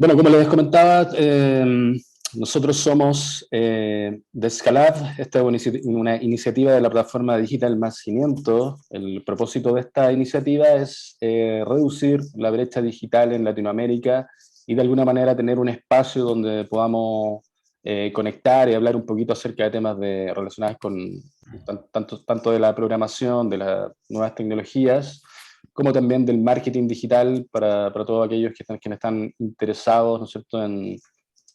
Bueno, como les comentaba, nosotros somos de Scalab. Esta es una iniciativa de la plataforma Digital Más 500. El propósito de esta iniciativa es reducir la brecha digital en Latinoamérica y de alguna manera tener un espacio donde podamos conectar y hablar un poquito acerca de temas relacionados con tanto de la programación, de las nuevas tecnologías, como también del marketing digital para todos aquellos que están interesados, ¿no es cierto?,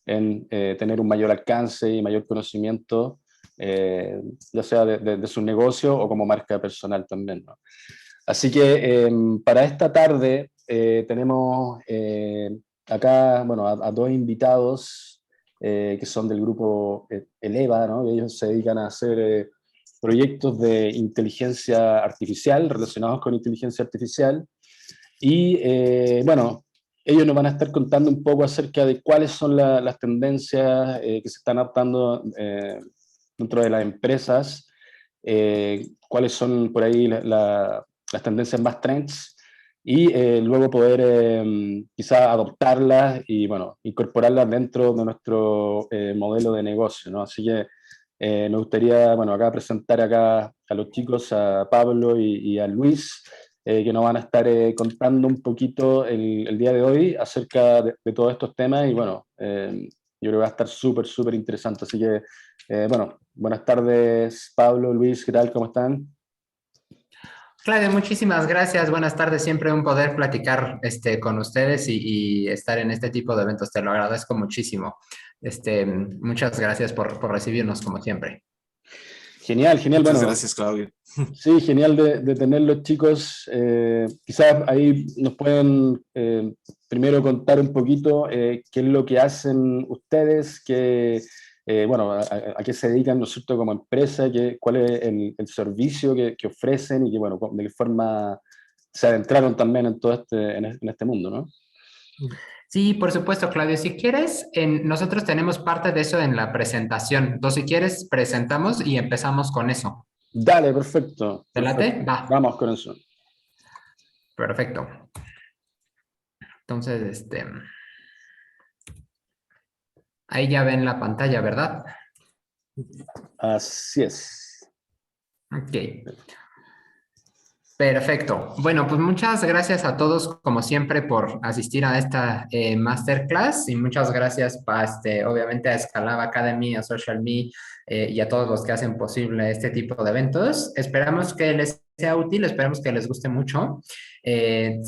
en tener un mayor alcance y mayor conocimiento, ya sea de su negocio o como marca personal también, ¿no? Así que para esta tarde tenemos acá, bueno, a dos invitados que son del grupo Eleva, ¿no? Ellos se dedican a hacer proyectos de inteligencia artificial, relacionados con inteligencia artificial, y bueno, ellos nos van a estar contando un poco acerca de cuáles son las tendencias que se están adaptando dentro de las empresas, cuáles son por ahí las tendencias más trends, y luego poder quizá adoptarlas y bueno, incorporarlas dentro de nuestro modelo de negocio, ¿no? Así que me gustaría, bueno, acá presentar acá a los chicos, a Pablo y a Luis, que nos van a estar contando un poquito el día de hoy acerca de todos estos temas y bueno, yo creo que va a estar súper, súper interesante. Así que, bueno, buenas tardes, Pablo, Luis, ¿qué tal? ¿Cómo están? Claudio, muchísimas gracias. Buenas tardes. Siempre un poder platicar con ustedes y estar en este tipo de eventos. Te lo agradezco muchísimo. Muchas gracias por recibirnos como siempre. Genial, genial. Muchas Bueno, gracias, Claudio. sí, genial de tenerlos, chicos. Quizás ahí nos pueden primero contar un poquito qué es lo que hacen ustedes, bueno, a qué se dedican, ¿no es cierto?, como empresa, cuál es el servicio que ofrecen y que, bueno, de qué forma se adentraron también en todo en este mundo, ¿no? Sí, por supuesto, Claudio. Si quieres, nosotros tenemos parte de eso en la presentación. Entonces, si quieres, presentamos y empezamos con eso. Dale, perfecto, ¿Te late? perfecto. Va. Vamos con eso. Perfecto. Entonces, ahí ya ven la pantalla, ¿verdad? Así es. Ok. Perfecto. Bueno, pues muchas gracias a todos, como siempre, por asistir a esta masterclass y muchas gracias, obviamente, a Scalab Academy, a Social Me y a todos los que hacen posible este tipo de eventos. Esperamos que les sea útil, esperamos que les guste mucho.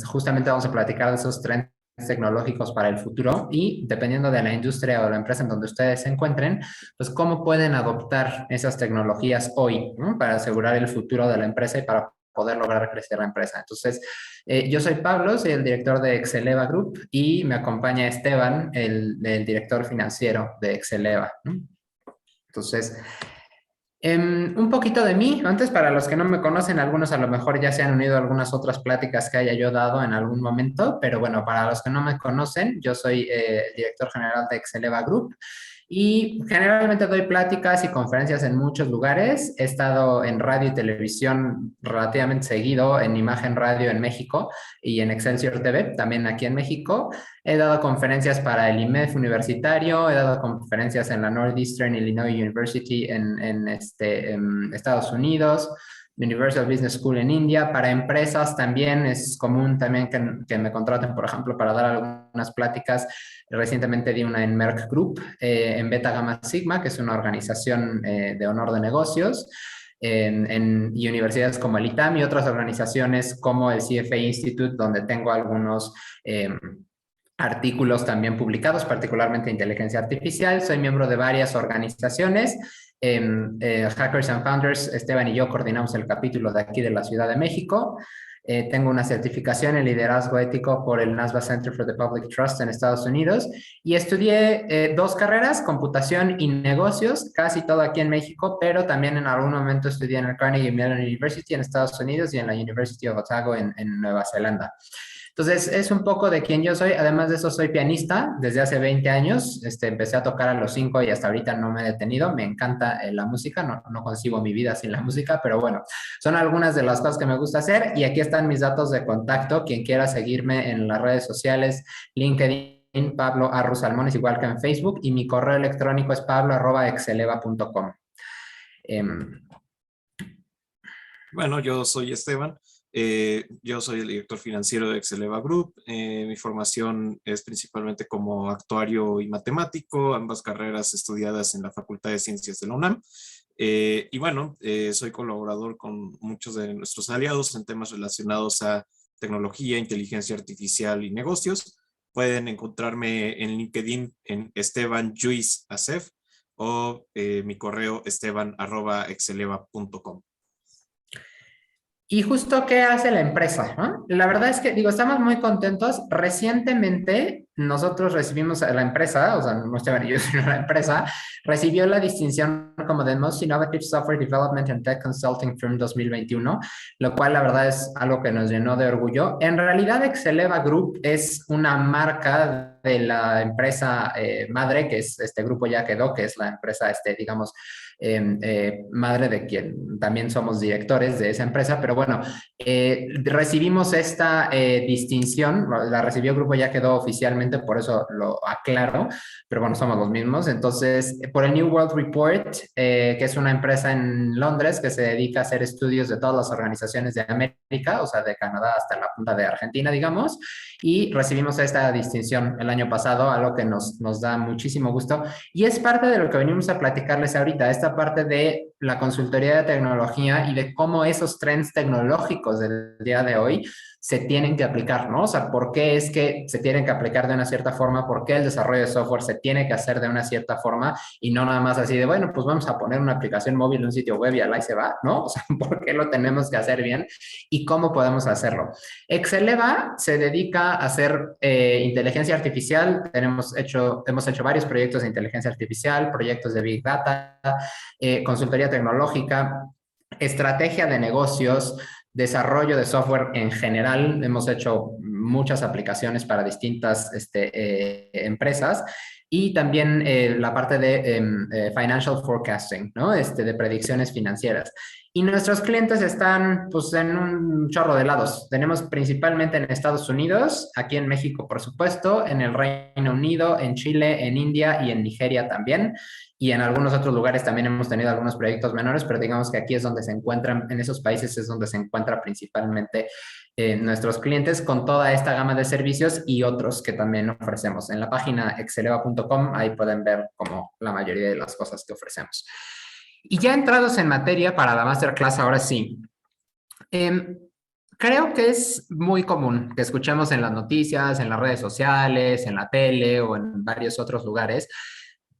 Justamente vamos a platicar de esos trends tecnológicos para el futuro y dependiendo de la industria o la empresa en donde ustedes se encuentren, pues cómo pueden adoptar esas tecnologías hoy, ¿no?, para asegurar el futuro de la empresa y para poder lograr crecer la empresa. Entonces, yo soy Pablo, soy el director de Exceleva Group y me acompaña Esteban, el director financiero de Exceleva, ¿no? Entonces, un poquito de mí, antes para los que no me conocen, algunos a lo mejor ya se han unido a algunas otras pláticas que haya yo dado en algún momento, pero bueno, para los que no me conocen, yo soy el director general de Exceleva Group y generalmente doy pláticas y conferencias en muchos lugares. He estado en radio y televisión relativamente seguido, en Imagen Radio en México y en Excelsior TV, también aquí en México. He dado conferencias para el IMEF universitario, he dado conferencias en la Northeastern Illinois University en Estados Unidos, Universal Business School en India. Para empresas también es común también que me contraten, por ejemplo, para dar algunas pláticas. Recientemente di una en Merck Group, en Beta Gamma Sigma, que es una organización de honor de negocios. Y universidades como el ITAM y otras organizaciones como el CFA Institute, donde tengo algunos artículos también publicados, particularmente de inteligencia artificial. Soy miembro de varias organizaciones. Hackers and Founders, Esteban y yo coordinamos el capítulo de aquí de la Ciudad de México. Tengo una certificación en liderazgo ético por el NASBA Center for the Public Trust en Estados Unidos y estudié dos carreras, computación y negocios, casi todo aquí en México, pero también en algún momento estudié en el Carnegie Mellon University en Estados Unidos y en la University of Otago en Nueva Zelanda. Entonces, es un poco de quién yo soy. Además de eso, soy pianista desde hace 20 años. Empecé a tocar a los 5 y hasta ahorita no me he detenido. Me encanta la música, no concibo mi vida sin la música, pero bueno, son algunas de las cosas que me gusta hacer. Y aquí están mis datos de contacto. Quien quiera seguirme en las redes sociales, LinkedIn, Pablo Arruz Salmón, es igual que en Facebook, y mi correo electrónico es pablo@exceleva.com. Bueno, yo soy Esteban. Yo soy el director financiero de Exceleva Group. Mi formación es principalmente como actuario y matemático, ambas carreras estudiadas en la Facultad de Ciencias de la UNAM. Y bueno, soy colaborador con muchos de nuestros aliados en temas relacionados a tecnología, inteligencia artificial y negocios. Pueden encontrarme en LinkedIn en Esteban Lluís Acef o mi correo esteban@exceleva.com. Y justo, ¿qué hace la empresa? ¿No? La verdad es que, digo, estamos muy contentos. Recientemente nosotros recibimos a la empresa, o sea, no Esteban y yo, sino la empresa, recibió la distinción como de Most Innovative Software Development and Tech Consulting Firm 2021, lo cual la verdad es algo que nos llenó de orgullo. En realidad, Exceleva Group es una marca de la empresa madre, que es este grupo Ya Quedó, que es la empresa, digamos, madre de quien también somos directores de esa empresa, pero bueno, recibimos esta distinción, la recibió el Grupo Ya Quedó oficialmente, por eso lo aclaro, pero bueno, somos los mismos. Entonces, por el New World Report, que es una empresa en Londres que se dedica a hacer estudios de todas las organizaciones de América, o sea, de Canadá hasta la punta de Argentina, digamos, y recibimos esta distinción el año pasado, algo que nos da muchísimo gusto, y es parte de lo que venimos a platicarles ahorita, esta parte de la consultoría de tecnología y de cómo esos trends tecnológicos del día de hoy se tienen que aplicar, ¿no? O sea, ¿por qué es que se tienen que aplicar de una cierta forma? ¿Por qué el desarrollo de software se tiene que hacer de una cierta forma y no nada más así de, bueno, pues vamos a poner una aplicación móvil en un sitio web y al ahí se va, ¿no? O sea, ¿por qué lo tenemos que hacer bien y cómo podemos hacerlo? Exceleva se dedica a hacer inteligencia artificial. Hemos hecho varios proyectos de inteligencia artificial, proyectos de Big Data, consultoría tecnológica, estrategia de negocios, desarrollo de software en general. Hemos hecho muchas aplicaciones para distintas empresas y también la parte de financial forecasting, ¿no? De predicciones financieras. Y nuestros clientes están pues en un chorro de lados. Tenemos principalmente en Estados Unidos, aquí en México, por supuesto, en el Reino Unido, en Chile, en India y en Nigeria también. Y en algunos otros lugares también hemos tenido algunos proyectos menores, pero digamos que aquí es donde se encuentran, en esos países es donde se encuentra principalmente nuestros clientes con toda esta gama de servicios y otros que también ofrecemos. En la página exceleva.com, ahí pueden ver como la mayoría de las cosas que ofrecemos. Y ya entrados en materia para la masterclass, ahora sí. Creo que es muy común que escuchemos en las noticias, en las redes sociales, en la tele o en varios otros lugares,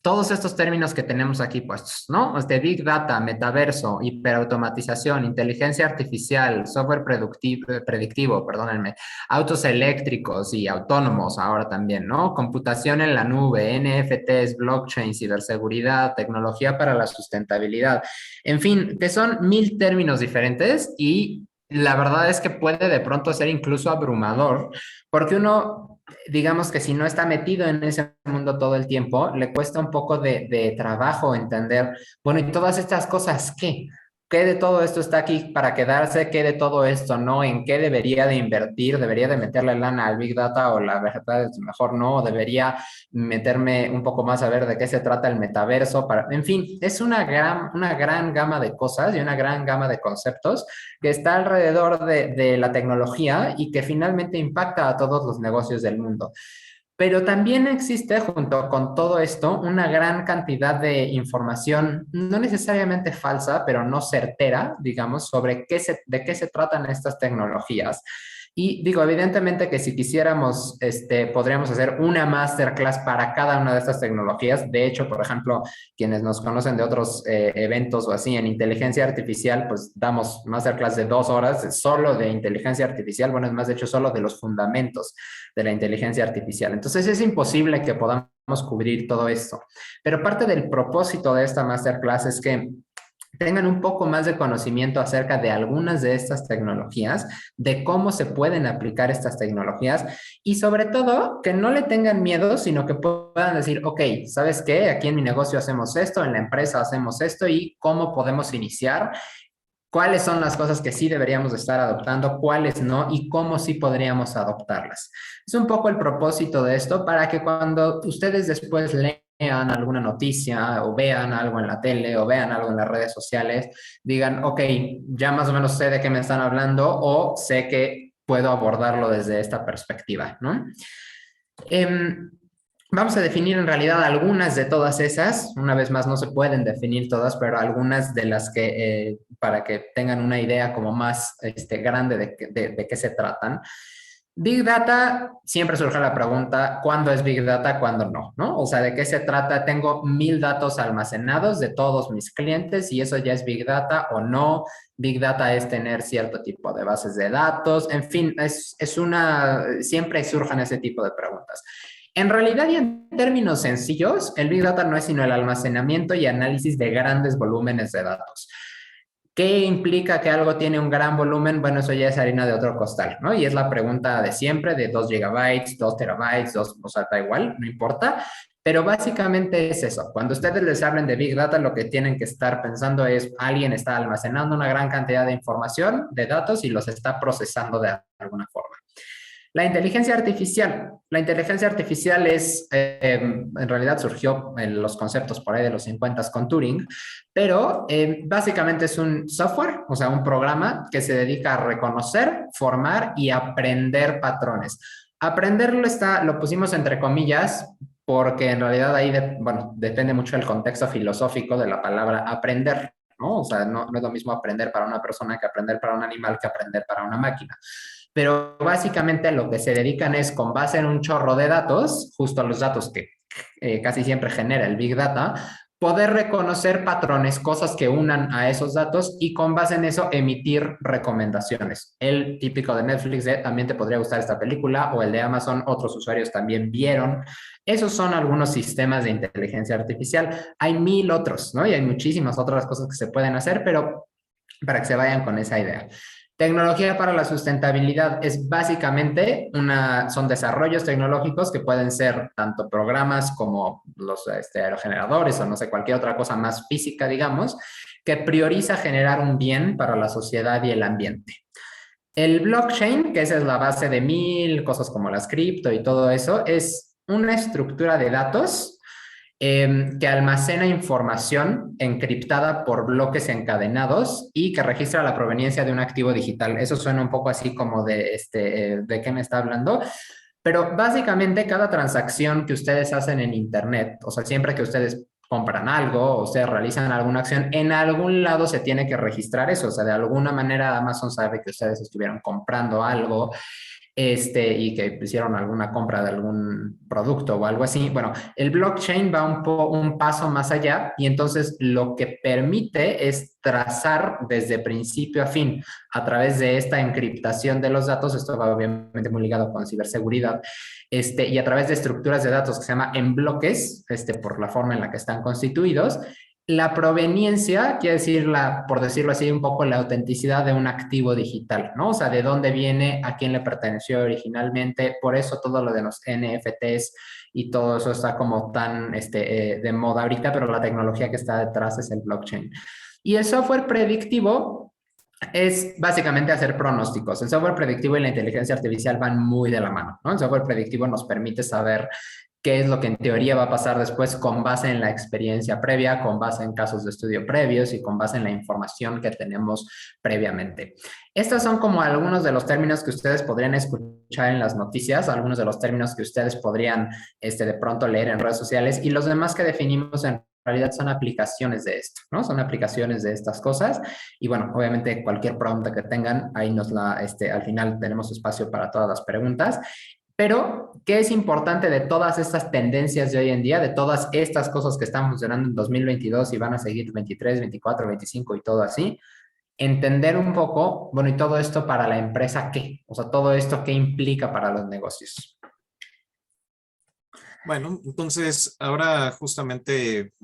todos estos términos que tenemos aquí puestos, ¿no? Big Data, metaverso, hiperautomatización, inteligencia artificial, software predictivo, perdónenme, autos eléctricos y autónomos ahora también, ¿no? Computación en la nube, NFTs, blockchain, ciberseguridad, tecnología para la sustentabilidad. En fin, que son 1000 términos diferentes y la verdad es que puede de pronto ser incluso abrumador porque uno, digamos que si no está metido en ese mundo todo el tiempo, le cuesta un poco de trabajo entender, bueno, y todas estas cosas, ¿qué? ¿Qué de todo esto está aquí para quedarse? ¿Qué de todo esto no? ¿En qué debería de invertir? ¿Debería de meterle lana al Big Data o la verdad es mejor no? ¿Debería meterme un poco más a ver de qué se trata el metaverso? En fin, es una gran gama de cosas y una gran gama de conceptos que está alrededor de la tecnología y que finalmente impacta a todos los negocios del mundo. Pero también existe, junto con todo esto, una gran cantidad de información, no necesariamente falsa, pero no certera, digamos, sobre de qué se tratan estas tecnologías. Y digo, evidentemente que si quisiéramos, podríamos hacer una masterclass para cada una de estas tecnologías. De hecho, por ejemplo, quienes nos conocen de otros eventos o así en inteligencia artificial, pues damos masterclass de 2 horas solo de inteligencia artificial. Bueno, es más, de hecho, solo de los fundamentos de la inteligencia artificial. Entonces, es imposible que podamos cubrir todo esto. Pero parte del propósito de esta masterclass es que tengan un poco más de conocimiento acerca de algunas de estas tecnologías, de cómo se pueden aplicar estas tecnologías y sobre todo que no le tengan miedo, sino que puedan decir, ok, ¿sabes qué? Aquí en mi negocio hacemos esto, en la empresa hacemos esto y cómo podemos iniciar cuáles son las cosas que sí deberíamos estar adoptando, cuáles no y cómo sí podríamos adoptarlas. Es un poco el propósito de esto para que cuando ustedes después lean alguna noticia o vean algo en la tele o vean algo en las redes sociales, digan, ok, ya más o menos sé de qué me están hablando o sé que puedo abordarlo desde esta perspectiva, ¿no? Vamos a definir en realidad algunas de todas esas. Una vez más, no se pueden definir todas, pero algunas de las que, para que tengan una idea como más grande de qué se tratan. Big Data, siempre surge la pregunta, ¿cuándo es Big Data, cuándo no? ¿No? O sea, ¿de qué se trata? Tengo 1000 datos almacenados de todos mis clientes y eso ya es Big Data o no. Big Data es tener cierto tipo de bases de datos. En fin, siempre surjan ese tipo de preguntas. En realidad y en términos sencillos, el Big Data no es sino el almacenamiento y análisis de grandes volúmenes de datos. ¿Qué implica que algo tiene un gran volumen? Bueno, eso ya es harina de otro costal, ¿no? Y es la pregunta de siempre, de 2 gigabytes, 2 terabytes, o sea, da igual, no importa. Pero básicamente es eso. Cuando ustedes les hablen de Big Data, lo que tienen que estar pensando es, alguien está almacenando una gran cantidad de información, de datos, y los está procesando de alguna forma. La inteligencia artificial. La inteligencia artificial en realidad surgió en los conceptos por ahí de los 50 con Turing, pero básicamente es un software, o sea, un programa que se dedica a reconocer, formar y aprender patrones. Aprenderlo lo pusimos entre comillas, porque en realidad ahí, bueno, depende mucho del contexto filosófico de la palabra aprender, ¿no? O sea, no es lo mismo aprender para una persona que aprender para un animal que aprender para una máquina. Pero básicamente lo que se dedican es, con base en un chorro de datos, justo los datos que casi siempre genera el Big Data, poder reconocer patrones, cosas que unan a esos datos y con base en eso emitir recomendaciones. El típico de Netflix de también te podría gustar esta película, o el de Amazon, otros usuarios también vieron. Esos son algunos sistemas de inteligencia artificial. Hay 1000 otros, ¿no? Y hay muchísimas otras cosas que se pueden hacer, pero para que se vayan con esa idea. Tecnología para la sustentabilidad es básicamente son desarrollos tecnológicos que pueden ser tanto programas como los aerogeneradores o no sé, cualquier otra cosa más física, digamos, que prioriza generar un bien para la sociedad y el ambiente. El blockchain, que esa es la base de 1000 cosas como las cripto y todo eso, es una estructura de datos que almacena información encriptada por bloques encadenados y que registra la proveniencia de un activo digital. Eso suena un poco así como de qué me está hablando. Pero básicamente cada transacción que ustedes hacen en Internet, o sea, siempre que ustedes compran algo o ustedes realizan alguna acción, en algún lado se tiene que registrar eso. O sea, de alguna manera Amazon sabe que ustedes estuvieron comprando algo y que hicieron alguna compra de algún producto o algo así. Bueno, el blockchain va un paso más allá y entonces lo que permite es trazar desde principio a fin a través de esta encriptación de los datos. Esto va obviamente muy ligado con ciberseguridad, y a través de estructuras de datos que se llama en bloques, por la forma en la que están constituidos. La proveniencia quiere decir, por decirlo así, un poco la autenticidad de un activo digital, ¿no? O sea, de dónde viene, a quién le perteneció originalmente. Por eso todo lo de los NFTs y todo eso está como tan de moda ahorita, pero la tecnología que está detrás es el blockchain. Y el software predictivo es básicamente hacer pronósticos. El software predictivo y la inteligencia artificial van muy de la mano, ¿no? El software predictivo nos permite saber qué es lo que en teoría va a pasar después con base en la experiencia previa, con base en casos de estudio previos y con base en la información que tenemos previamente. Estos son como algunos de los términos que ustedes podrían escuchar en las noticias, algunos de los términos que ustedes podrían de pronto leer en redes sociales, y los demás que definimos en realidad son aplicaciones de esto, ¿no? Son aplicaciones de estas cosas. Y bueno, obviamente cualquier pregunta que tengan, ahí al final tenemos espacio para todas las preguntas. Pero, ¿qué es importante de todas estas tendencias de hoy en día, de todas estas cosas que están funcionando en 2022 y van a seguir 23, 24, 25 y todo así? Entender un poco, bueno, y todo esto para la empresa, ¿qué? O sea, todo esto, ¿qué implica para los negocios? Bueno, entonces ahora justamente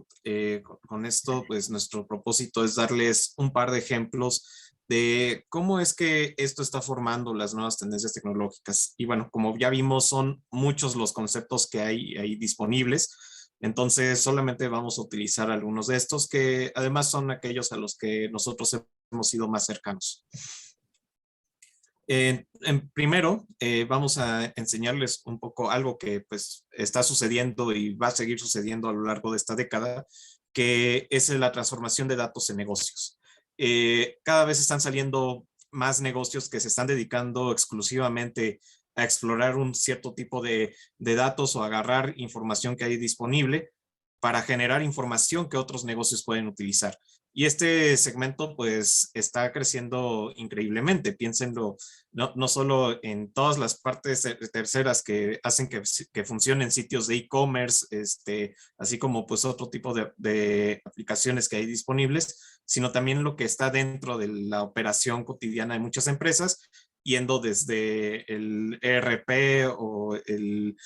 con esto, pues nuestro propósito es darles un par de ejemplos de cómo es que esto está formando las nuevas tendencias tecnológicas. Y bueno, como ya vimos, son muchos los conceptos que hay ahí disponibles. Entonces, solamente vamos a utilizar algunos de estos que además son aquellos a los que nosotros hemos sido más cercanos. Primero, vamos a enseñarles un poco algo que pues está sucediendo y va a seguir sucediendo a lo largo de esta década, que es la transformación de datos en negocios. Cada vez están saliendo más negocios que se están dedicando exclusivamente a explorar un cierto tipo de datos o agarrar información que hay disponible para generar información que otros negocios pueden utilizar. Y este segmento pues está creciendo increíblemente. Piénsenlo, no solo en todas las partes terceras que hacen que funcionen sitios de e-commerce, así como pues otro tipo de aplicaciones que hay disponibles, sino también lo que está dentro de la operación cotidiana de muchas empresas, yendo desde el ERP o el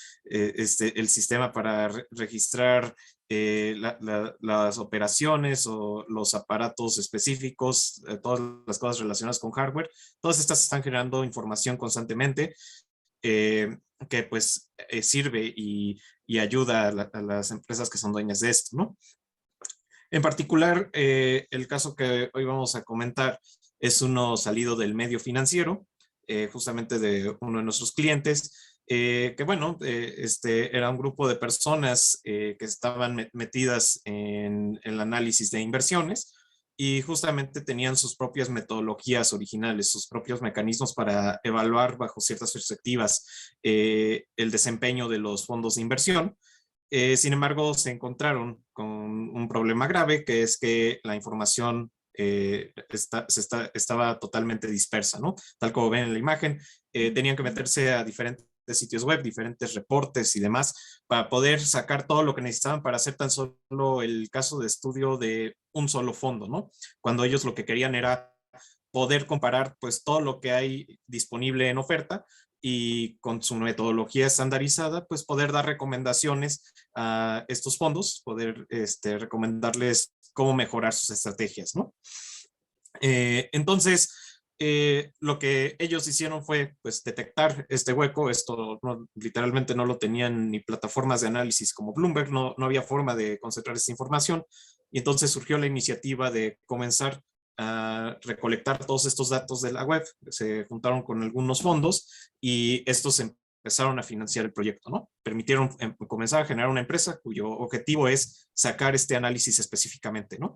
sistema para registrar las operaciones o los aparatos específicos, todas las cosas relacionadas con hardware. Todas estas están generando información constantemente que pues sirve y ayuda a las empresas que son dueñas de esto, ¿no? En particular, el caso que hoy vamos a comentar es uno salido del medio financiero, justamente de uno de nuestros clientes, que bueno, era un grupo de personas que estaban metidas en el análisis de inversiones y justamente tenían sus propias metodologías originales, sus propios mecanismos para evaluar bajo ciertas perspectivas el desempeño de los fondos de inversión. Sin embargo, se encontraron con un problema grave, que es que la información estaba totalmente dispersa, ¿no? Tal como ven en la imagen, tenían que meterse a diferentes sitios web, diferentes reportes y demás, para poder sacar todo lo que necesitaban para hacer tan solo el caso de estudio de un solo fondo, ¿no? Cuando ellos lo que querían era poder comparar pues todo lo que hay disponible en oferta y con su metodología estandarizada, pues poder dar recomendaciones a estos fondos, poder recomendarles cómo mejorar sus estrategias, ¿no? Entonces, lo que ellos hicieron fue pues detectar este hueco. Esto literalmente no lo tenían ni plataformas de análisis como Bloomberg, no había forma de concentrar esa información, y entonces surgió la iniciativa de comenzar a recolectar todos estos datos de la web. Se juntaron con algunos fondos y estos empezaron a financiar el proyecto, ¿no? Permitieron comenzar a generar una empresa cuyo objetivo es sacar este análisis específicamente, ¿no?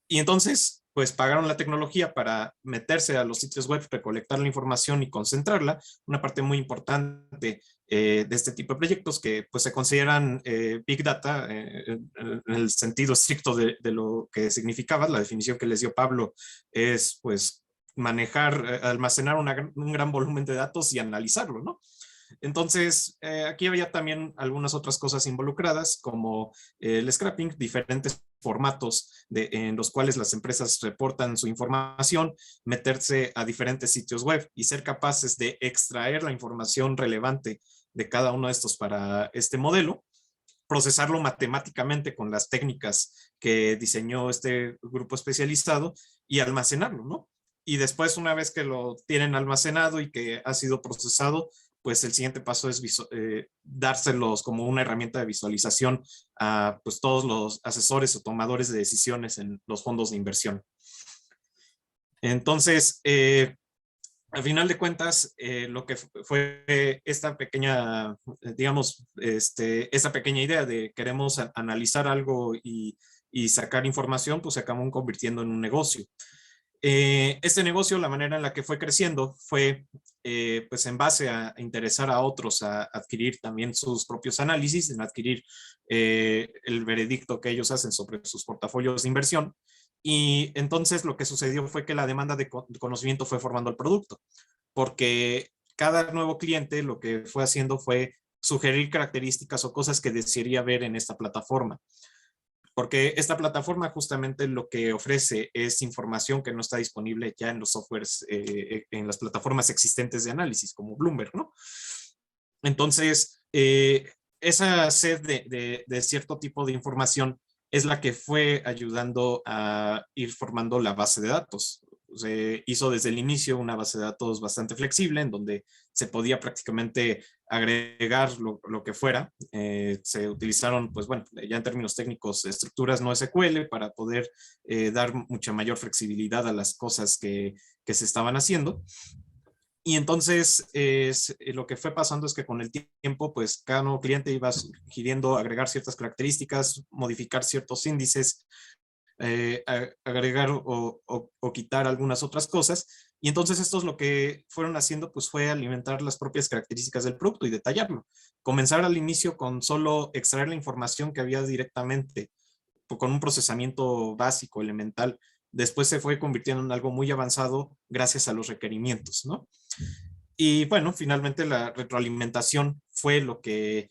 Y entonces, pues pagaron la tecnología para meterse a los sitios web, recolectar la información y concentrarla. Una parte muy importante de este tipo de proyectos que pues se consideran Big Data en el sentido estricto de lo que significaba. La definición que les dio Pablo es pues manejar, almacenar un gran volumen de datos y analizarlo, ¿no? Entonces, aquí había también algunas otras cosas involucradas, como el scrapping, diferentes formatos en los cuales las empresas reportan su información, meterse a diferentes sitios web y ser capaces de extraer la información relevante de cada uno de estos para este modelo, procesarlo matemáticamente con las técnicas que diseñó este grupo especializado y almacenarlo, ¿no? Y después, una vez que lo tienen almacenado y que ha sido procesado, pues el siguiente paso es dárselos como una herramienta de visualización a pues, todos los asesores o tomadores de decisiones en los fondos de inversión. Entonces, al final de cuentas, lo que fue esta pequeña, digamos, esta pequeña idea de queremos analizar algo y sacar información, pues se acabó convirtiendo en un negocio. Este negocio, la manera en la que fue creciendo fue pues en base a interesar a otros a adquirir también sus propios análisis, en adquirir el veredicto que ellos hacen sobre sus portafolios de inversión. Y entonces lo que sucedió fue que la demanda de conocimiento fue formando el producto, porque cada nuevo cliente lo que fue haciendo fue sugerir características o cosas que desearía ver en esta plataforma. Porque esta plataforma justamente lo que ofrece es información que no está disponible ya en los softwares, en las plataformas existentes de análisis, como Bloomberg, ¿no? Entonces, esa sed de cierto tipo de información es la que fue ayudando a ir formando la base de datos. se hizo desde el inicio una base de datos bastante flexible en donde se podía prácticamente agregar lo que fuera. Se utilizaron, pues bueno, ya en términos técnicos, estructuras no SQL para poder dar mucha mayor flexibilidad a las cosas que se estaban haciendo. Y entonces lo que fue pasando es que con el tiempo, pues cada nuevo cliente iba sugiriendo agregar ciertas características, modificar ciertos índices, agregar o quitar algunas otras cosas. Y entonces estos lo que fueron haciendo pues fue alimentar las propias características del producto y detallarlo. Comenzar al inicio con solo extraer la información que había directamente con un procesamiento básico, elemental. Después se fue convirtiendo en algo muy avanzado gracias a los requerimientos, ¿no? Y bueno, finalmente la retroalimentación fue lo que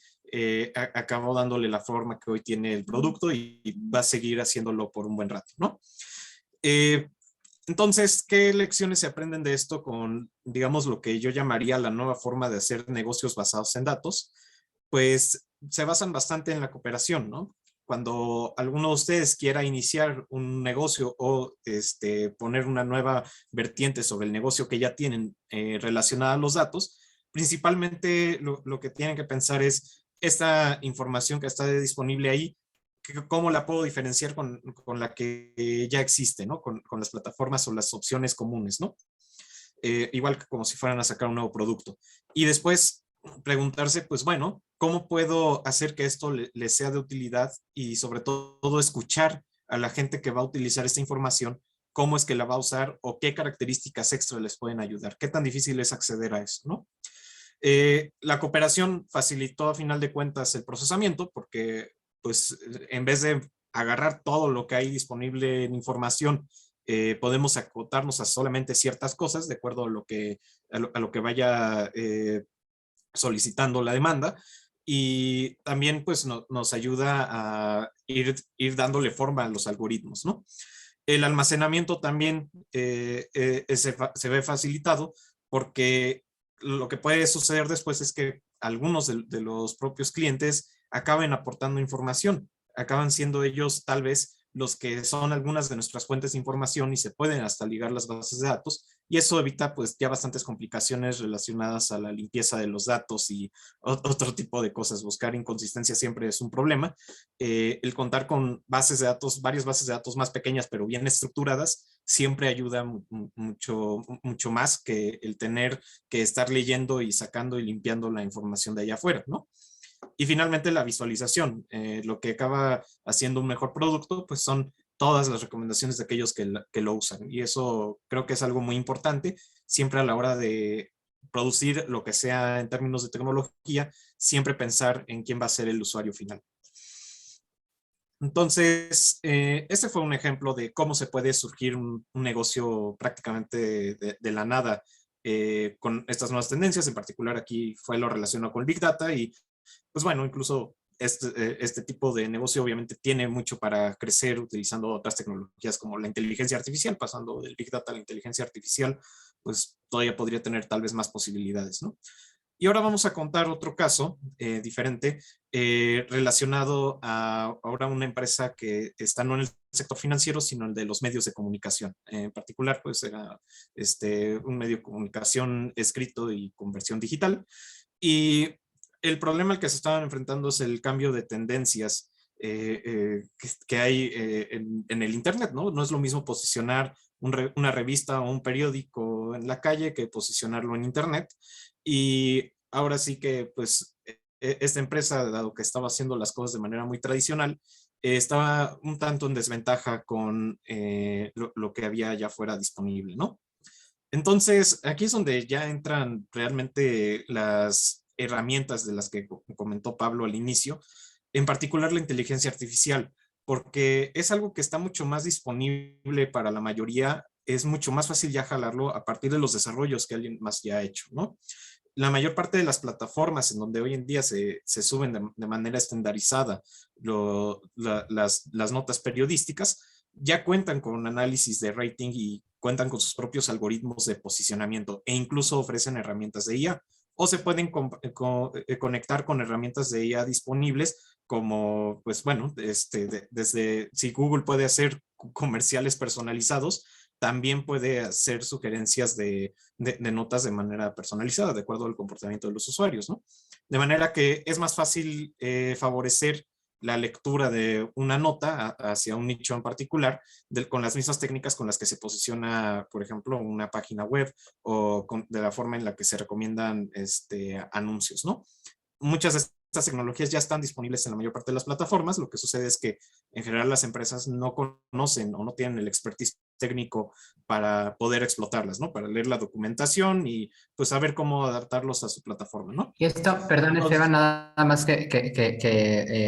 acabó dándole la forma que hoy tiene el producto y va a seguir haciéndolo por un buen rato, ¿no? Entonces, ¿qué lecciones se aprenden de esto con, digamos, lo que yo llamaría la nueva forma de hacer negocios basados en datos? Pues se basan bastante en la cooperación, ¿no? Cuando alguno de ustedes quiera iniciar un negocio o poner una nueva vertiente sobre el negocio que ya tienen relacionada a los datos, principalmente lo que tienen que pensar es esta información que está disponible ahí, cómo la puedo diferenciar con la que ya existe, ¿no? Con las plataformas o las opciones comunes, ¿no? Igual que como si fueran a sacar un nuevo producto. Y después preguntarse, pues bueno, ¿cómo puedo hacer que esto le sea de utilidad? Y sobre todo escuchar a la gente que va a utilizar esta información, cómo es que la va a usar o qué características extra les pueden ayudar. ¿Qué tan difícil es acceder a eso, no? La cooperación facilitó a final de cuentas el procesamiento porque pues en vez de agarrar todo lo que hay disponible en información, podemos acotarnos a solamente ciertas cosas de acuerdo a lo que vaya solicitando la demanda, y también pues nos ayuda a ir dándole forma a los algoritmos, ¿no? El almacenamiento también se ve facilitado porque lo que puede suceder después es que algunos de los propios clientes acaben aportando información, acaban siendo ellos tal vez los que son algunas de nuestras fuentes de información y se pueden hasta ligar las bases de datos, y eso evita pues ya bastantes complicaciones relacionadas a la limpieza de los datos y otro tipo de cosas. Buscar inconsistencia siempre es un problema. El contar con bases de datos, varias bases de datos más pequeñas pero bien estructuradas, siempre ayuda mucho más que el tener que estar leyendo y sacando y limpiando la información de allá afuera, ¿no? Y finalmente la visualización, lo que acaba haciendo un mejor producto, pues son todas las recomendaciones de aquellos que lo usan. Y eso creo que es algo muy importante, siempre a la hora de producir lo que sea en términos de tecnología, siempre pensar en quién va a ser el usuario final. Entonces, este fue un ejemplo de cómo se puede surgir un negocio prácticamente de la nada con estas nuevas tendencias. En particular aquí fue lo relacionado con el Big Data y pues bueno, incluso este tipo de negocio obviamente tiene mucho para crecer utilizando otras tecnologías como la inteligencia artificial. Pasando del Big Data a la inteligencia artificial, pues todavía podría tener tal vez más posibilidades, ¿no? Y ahora vamos a contar otro caso diferente relacionado a ahora una empresa que está no en el sector financiero, sino en el de los medios de comunicación. En particular, pues era un medio de comunicación escrito y conversión digital. Y el problema al que se estaban enfrentando es el cambio de tendencias que hay en el Internet, ¿no? No es lo mismo posicionar una revista o un periódico en la calle que posicionarlo en Internet. Y ahora sí que, pues, esta empresa, dado que estaba haciendo las cosas de manera muy tradicional, estaba un tanto en desventaja con lo que había allá afuera disponible, ¿no? Entonces, aquí es donde ya entran realmente las herramientas de las que comentó Pablo al inicio, en particular la inteligencia artificial, porque es algo que está mucho más disponible para la mayoría, es mucho más fácil ya jalarlo a partir de los desarrollos que alguien más ya ha hecho, ¿no? La mayor parte de las plataformas en donde hoy en día se suben de manera estandarizada las notas periodísticas, ya cuentan con análisis de rating y cuentan con sus propios algoritmos de posicionamiento e incluso ofrecen herramientas de IA o se pueden conectar con herramientas de IA disponibles como, pues bueno, desde si Google puede hacer comerciales personalizados, también puede hacer sugerencias de notas de manera personalizada, de acuerdo al comportamiento de los usuarios, ¿no? De manera que es más fácil favorecer la lectura de una nota hacia un nicho en particular con las mismas técnicas con las que se posiciona, por ejemplo, una página web o de la forma en la que se recomiendan anuncios, ¿no? Muchas de estas tecnologías ya están disponibles en la mayor parte de las plataformas. Lo que sucede es que en general las empresas no conocen o no tienen el expertise técnico para poder explotarlas, ¿no? Para leer la documentación y pues saber cómo adaptarlos a su plataforma, ¿no? Y esto, perdón Entonces, Esteban, nada más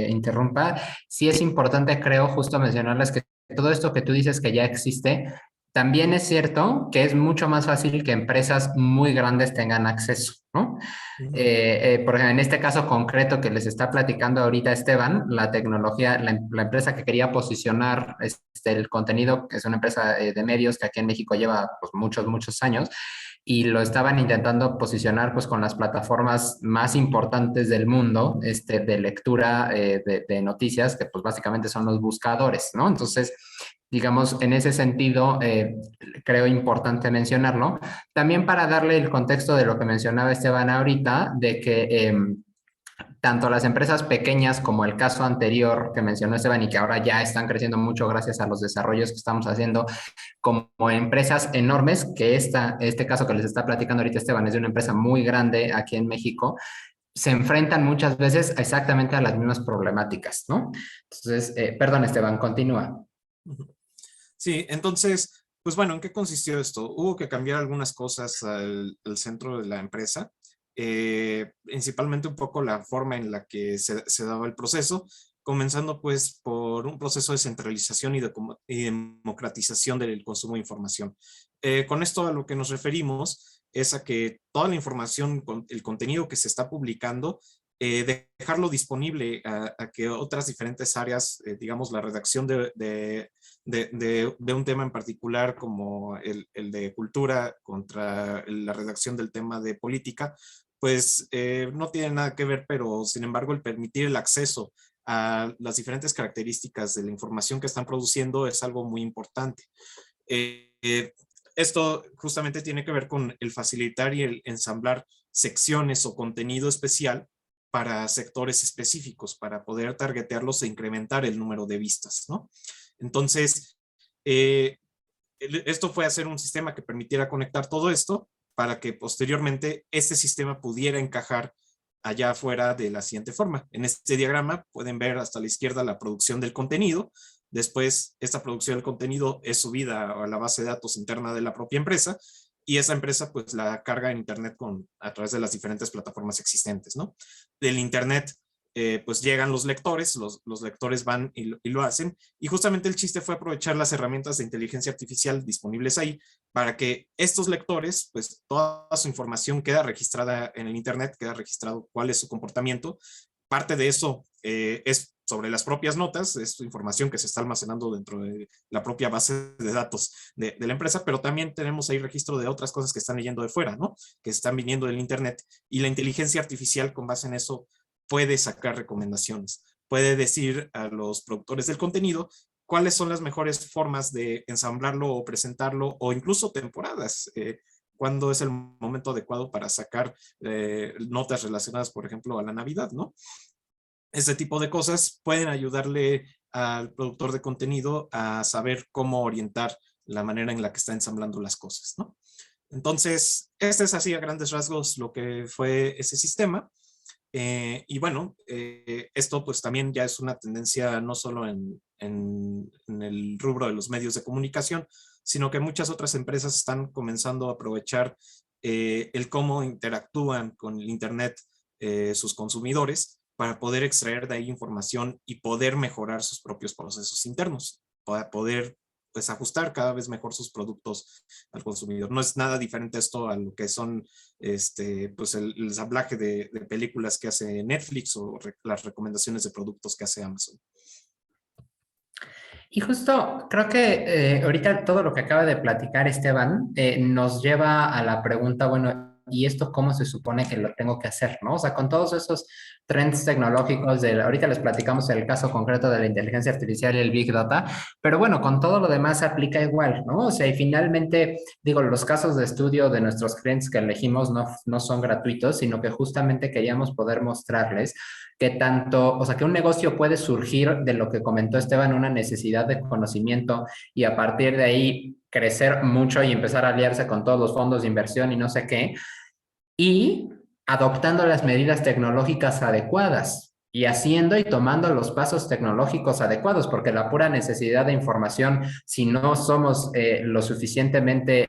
interrumpa, sí es importante, creo, justo mencionarles que todo esto que tú dices que ya existe, también es cierto que es mucho más fácil que empresas muy grandes tengan acceso, ¿no? Por ejemplo, en este caso concreto que les está platicando ahorita Esteban, la tecnología, la empresa que quería posicionar el contenido, que es una empresa de medios que aquí en México lleva pues, muchos años, y lo estaban intentando posicionar pues con las plataformas más importantes del mundo de lectura de noticias, que pues básicamente son los buscadores, ¿no? Entonces, digamos, en ese sentido, creo importante mencionarlo. También para darle el contexto de lo que mencionaba Esteban ahorita, de que tanto las empresas pequeñas como el caso anterior que mencionó Esteban y que ahora ya están creciendo mucho gracias a los desarrollos que estamos haciendo, como empresas enormes, que este caso que les está platicando ahorita Esteban es de una empresa muy grande aquí en México, se enfrentan muchas veces exactamente a las mismas problemáticas, ¿no? Entonces, perdón Esteban, continúa. sí, entonces, pues bueno, ¿en qué consistió esto? Hubo que cambiar algunas cosas al centro de la empresa, principalmente un poco la forma en la que se daba el proceso, comenzando pues por un proceso de centralización y democratización del consumo de información. Con esto a lo que nos referimos es a que toda la información, el contenido que se está publicando, dejarlo disponible a que otras diferentes áreas, digamos la redacción de un tema en particular como el de cultura contra la redacción del tema de política, pues no tiene nada que ver, pero sin embargo el permitir el acceso a las diferentes características de la información que están produciendo es algo muy importante. Esto justamente tiene que ver con el facilitar y el ensamblar secciones o contenido especial para sectores específicos, para poder targetearlos e incrementar el número de vistas, ¿no? Entonces, esto fue hacer un sistema que permitiera conectar todo esto para que posteriormente este sistema pudiera encajar allá afuera de la siguiente forma. En este diagrama pueden ver hasta la izquierda la producción del contenido. Después, esta producción del contenido es subida a la base de datos interna de la propia empresa y esa empresa pues la carga en internet a través de las diferentes plataformas existentes, ¿no? Del internet pues llegan los lectores, los lectores van y lo hacen, y justamente el chiste fue aprovechar las herramientas de inteligencia artificial disponibles ahí para que estos lectores, pues toda su información queda registrada en el internet, queda registrado cuál es su comportamiento. Parte de eso es sobre las propias notas, es información que se está almacenando dentro de la propia base de datos de la empresa, pero también tenemos ahí registro de otras cosas que están leyendo de fuera, ¿no? Que están viniendo del internet, y la inteligencia artificial con base en eso puede sacar recomendaciones, puede decir a los productores del contenido cuáles son las mejores formas de ensamblarlo o presentarlo, o incluso temporadas, cuándo es el momento adecuado para sacar notas relacionadas, por ejemplo, a la Navidad, ¿no? Este tipo de cosas pueden ayudarle al productor de contenido a saber cómo orientar la manera en la que está ensamblando las cosas, ¿no? Entonces, este es así a grandes rasgos lo que fue ese sistema. Y bueno, esto pues también ya es una tendencia no solo en el rubro de los medios de comunicación, sino que muchas otras empresas están comenzando a aprovechar el cómo interactúan con el Internet sus consumidores para poder extraer de ahí información y poder mejorar sus propios procesos internos, para poder pues ajustar cada vez mejor sus productos al consumidor. No es nada diferente esto a lo que son pues el ensamblaje de películas que hace Netflix o las recomendaciones de productos que hace Amazon. Y justo creo que ahorita todo lo que acaba de platicar Esteban nos lleva a la pregunta, bueno, ¿y esto cómo se supone que lo tengo que hacer, no? O sea, con todos esos trends tecnológicos, ahorita les platicamos el caso concreto de la inteligencia artificial y el Big Data, pero bueno, con todo lo demás se aplica igual, ¿no? O sea, y finalmente, digo, los casos de estudio de nuestros clientes que elegimos no son gratuitos, sino que justamente queríamos poder mostrarles que tanto, o sea, que un negocio puede surgir de lo que comentó Esteban, una necesidad de conocimiento y a partir de ahí crecer mucho y empezar a aliarse con todos los fondos de inversión y no sé qué, y adoptando las medidas tecnológicas adecuadas y haciendo y tomando los pasos tecnológicos adecuados, porque la pura necesidad de información, si no somos lo suficientemente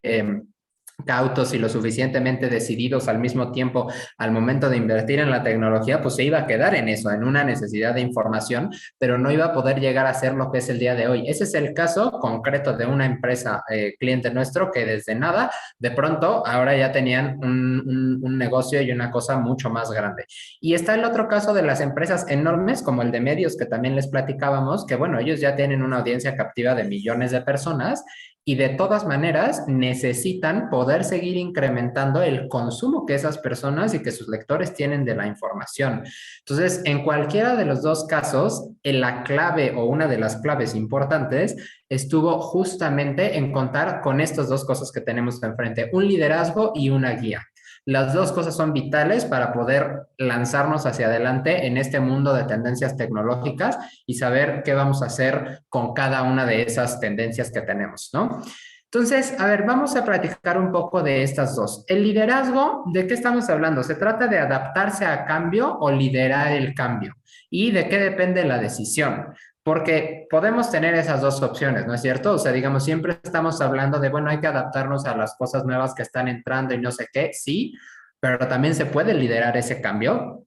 cautos y lo suficientemente decididos al mismo tiempo al momento de invertir en la tecnología, pues se iba a quedar en eso, en una necesidad de información, pero no iba a poder llegar a ser lo que es el día de hoy. Ese es el caso concreto de una empresa cliente nuestro que desde nada, de pronto, ahora ya tenían un negocio y una cosa mucho más grande. Y está el otro caso de las empresas enormes, como el de medios que también les platicábamos, que bueno, ellos ya tienen una audiencia captiva de millones de personas y de todas maneras necesitan poder seguir incrementando el consumo que esas personas y que sus lectores tienen de la información. Entonces, en cualquiera de los dos casos, la clave o una de las claves importantes estuvo justamente en contar con estas dos cosas que tenemos enfrente, un liderazgo y una guía. Las dos cosas son vitales para poder lanzarnos hacia adelante en este mundo de tendencias tecnológicas y saber qué vamos a hacer con cada una de esas tendencias que tenemos, ¿no? Entonces, a ver, vamos a platicar un poco de estas dos. El liderazgo, ¿de qué estamos hablando? ¿Se trata de adaptarse a cambio o liderar el cambio? ¿Y de qué depende la decisión? Porque podemos tener esas dos opciones, ¿no es cierto? O sea, digamos, siempre estamos hablando de, bueno, hay que adaptarnos a las cosas nuevas que están entrando y no sé qué, sí, pero también se puede liderar ese cambio.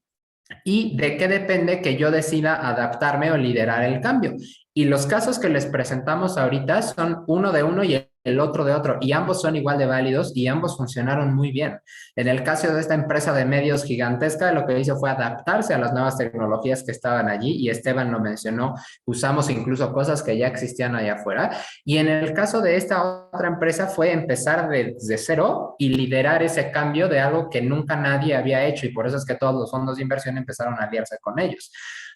¿Y de qué depende que yo decida adaptarme o liderar el cambio? Y los casos que les presentamos ahorita son uno de uno y el otro de otro, y ambos son igual de válidos y ambos funcionaron muy bien. En el caso de esta empresa de medios gigantesca, lo que hizo fue adaptarse a las nuevas tecnologías que estaban allí, y Esteban lo mencionó, usamos incluso cosas que ya existían allá afuera. Y en el caso de esta otra empresa fue empezar desde cero y liderar ese cambio de algo que nunca nadie había hecho, y por eso es que todos los fondos de inversión empezaron a aliarse con ellos.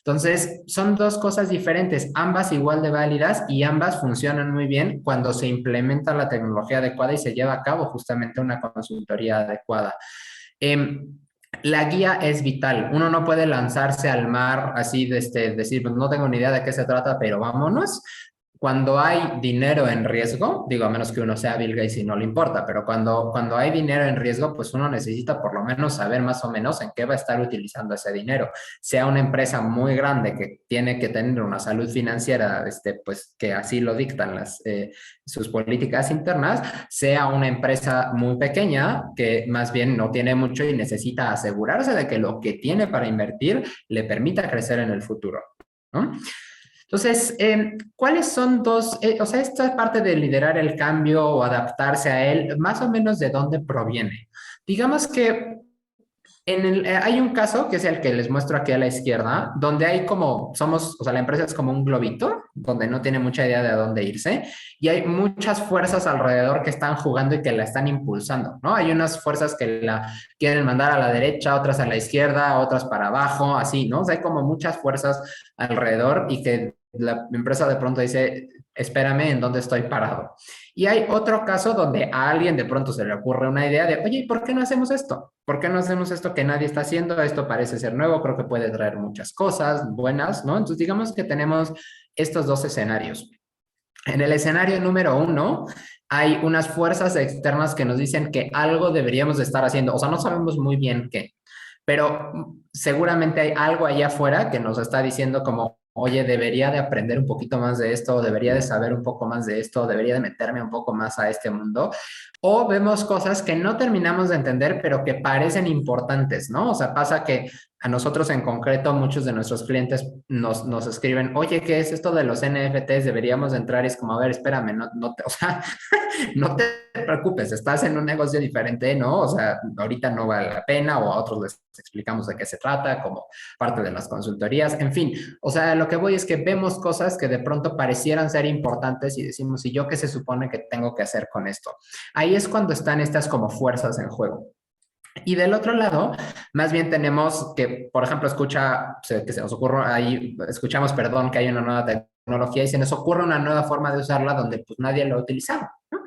Entonces, son dos cosas diferentes, ambas igual de válidas y ambas funcionan muy bien cuando se implementa la tecnología adecuada y se lleva a cabo justamente una consultoría adecuada. La guía es vital. Uno no puede lanzarse al mar así, decir, pues no tengo ni idea de qué se trata, pero vámonos. Cuando hay dinero en riesgo, digo, a menos que uno sea Bill Gates y no le importa, pero cuando hay dinero en riesgo, pues uno necesita por lo menos saber más o menos en qué va a estar utilizando ese dinero. Sea una empresa muy grande que tiene que tener una salud financiera, pues que así lo dictan sus políticas internas, sea una empresa muy pequeña que más bien no tiene mucho y necesita asegurarse de que lo que tiene para invertir le permita crecer en el futuro, ¿no? Entonces, ¿cuáles son dos, o sea, esta parte de liderar el cambio o adaptarse a él, más o menos de dónde proviene? Digamos que hay un caso, que es el que les muestro aquí a la izquierda, donde hay como, o sea, la empresa es como un globito, donde no tiene mucha idea de a dónde irse, y hay muchas fuerzas alrededor que están jugando y que la están impulsando, ¿no? Hay unas fuerzas que la quieren mandar a la derecha, otras a la izquierda, otras para abajo, así, ¿no? O sea, hay como muchas fuerzas alrededor y que la empresa de pronto dice, espérame, ¿en dónde estoy parado? Y hay otro caso donde a alguien de pronto se le ocurre una idea de, oye, ¿por qué no hacemos esto? ¿Por qué no hacemos esto que nadie está haciendo? Esto parece ser nuevo, creo que puede traer muchas cosas buenas, ¿no? Entonces, digamos que tenemos estos dos escenarios. En el escenario número 1, hay unas fuerzas externas que nos dicen que algo deberíamos de estar haciendo, o sea, no sabemos muy bien qué, pero seguramente hay algo allá afuera que nos está diciendo como, oye, debería de aprender un poquito más de esto, debería de saber un poco más de esto, debería de meterme un poco más a este mundo. O vemos cosas que no terminamos de entender, pero que parecen importantes, ¿no? O sea, pasa que a nosotros en concreto, muchos de nuestros clientes nos escriben, oye, ¿qué es esto de los NFTs? Deberíamos de entrar y es como, a ver, espérame, o sea, no te preocupes, estás en un negocio diferente, ¿no? O sea, ahorita no vale la pena, o a otros les explicamos de qué se trata, como parte de las consultorías, en fin. O sea, lo que voy es que vemos cosas que de pronto parecieran ser importantes y decimos, ¿y yo qué se supone que tengo que hacer con esto? Ahí es cuando están estas como fuerzas en juego. Y del otro lado, más bien tenemos que, por ejemplo, que se nos ocurre ahí, escuchamos, perdón, que hay una nueva tecnología y se nos ocurre una nueva forma de usarla donde pues nadie lo ha utilizado, ¿no?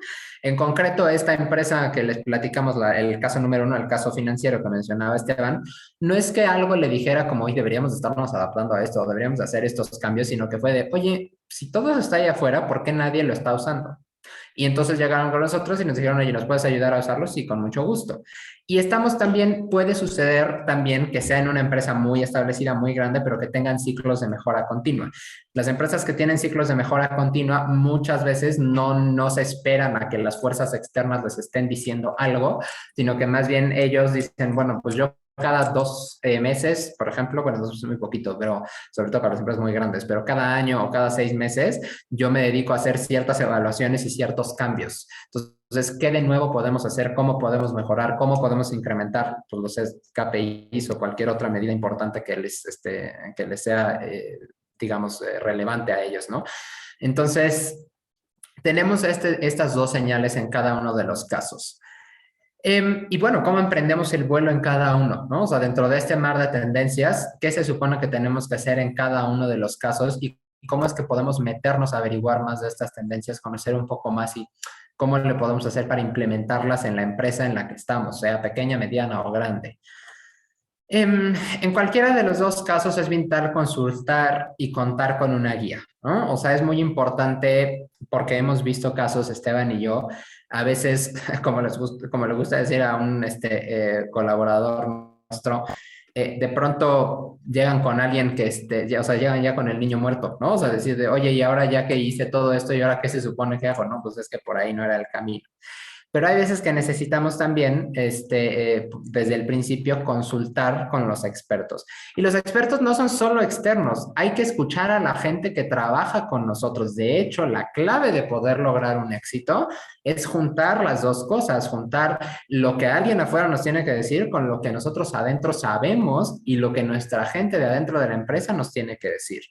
En concreto, esta empresa que les platicamos, el caso número uno, el caso financiero que mencionaba Esteban, no es que algo le dijera como, hoy deberíamos estarnos adaptando a esto, o deberíamos hacer estos cambios, sino que fue de, oye, si todo está ahí afuera, ¿por qué nadie lo está usando? Y entonces llegaron con nosotros y nos dijeron, oye, ¿nos puedes ayudar a usarlo? Sí, con mucho gusto. Y estamos también, puede suceder también que sea en una empresa muy establecida, muy grande, pero que tengan ciclos de mejora continua. Las empresas que tienen ciclos de mejora continua muchas veces no se esperan a que las fuerzas externas les estén diciendo algo, sino que más bien ellos dicen, bueno, pues yo cada 2 meses, por ejemplo, bueno, eso es muy poquito, pero sobre todo para las empresas muy grandes, pero cada año o cada 6 meses yo me dedico a hacer ciertas evaluaciones y ciertos cambios. Entonces, ¿qué de nuevo podemos hacer? ¿Cómo podemos mejorar? ¿Cómo podemos incrementar pues, los KPIs o cualquier otra medida importante que les sea, digamos, relevante a ellos, ¿no? Entonces, tenemos estas dos señales en cada uno de los casos. Y bueno, ¿cómo emprendemos el vuelo en cada uno? ¿No? O sea, dentro de este mar de tendencias, ¿qué se supone que tenemos que hacer en cada uno de los casos? Y cómo es que podemos meternos a averiguar más de estas tendencias, conocer un poco más y cómo le podemos hacer para implementarlas en la empresa en la que estamos, sea pequeña, mediana o grande. En cualquiera de los dos casos es vital consultar y contar con una guía, ¿no? O sea, es muy importante porque hemos visto casos, Esteban y yo, a veces, como le gusta decir a un colaborador nuestro, de pronto llegan con alguien que, o sea, llegan ya con el niño muerto, ¿no? O sea, decir, oye, y ahora ya que hice todo esto, ¿y ahora qué se supone que hago? No, pues es que por ahí no era el camino. Pero hay veces que necesitamos también, desde el principio, consultar con los expertos. Y los expertos no son solo externos, hay que escuchar a la gente que trabaja con nosotros. De hecho, la clave de poder lograr un éxito es juntar las dos cosas, juntar lo que alguien afuera nos tiene que decir con lo que nosotros adentro sabemos y lo que nuestra gente de adentro de la empresa nos tiene que decir.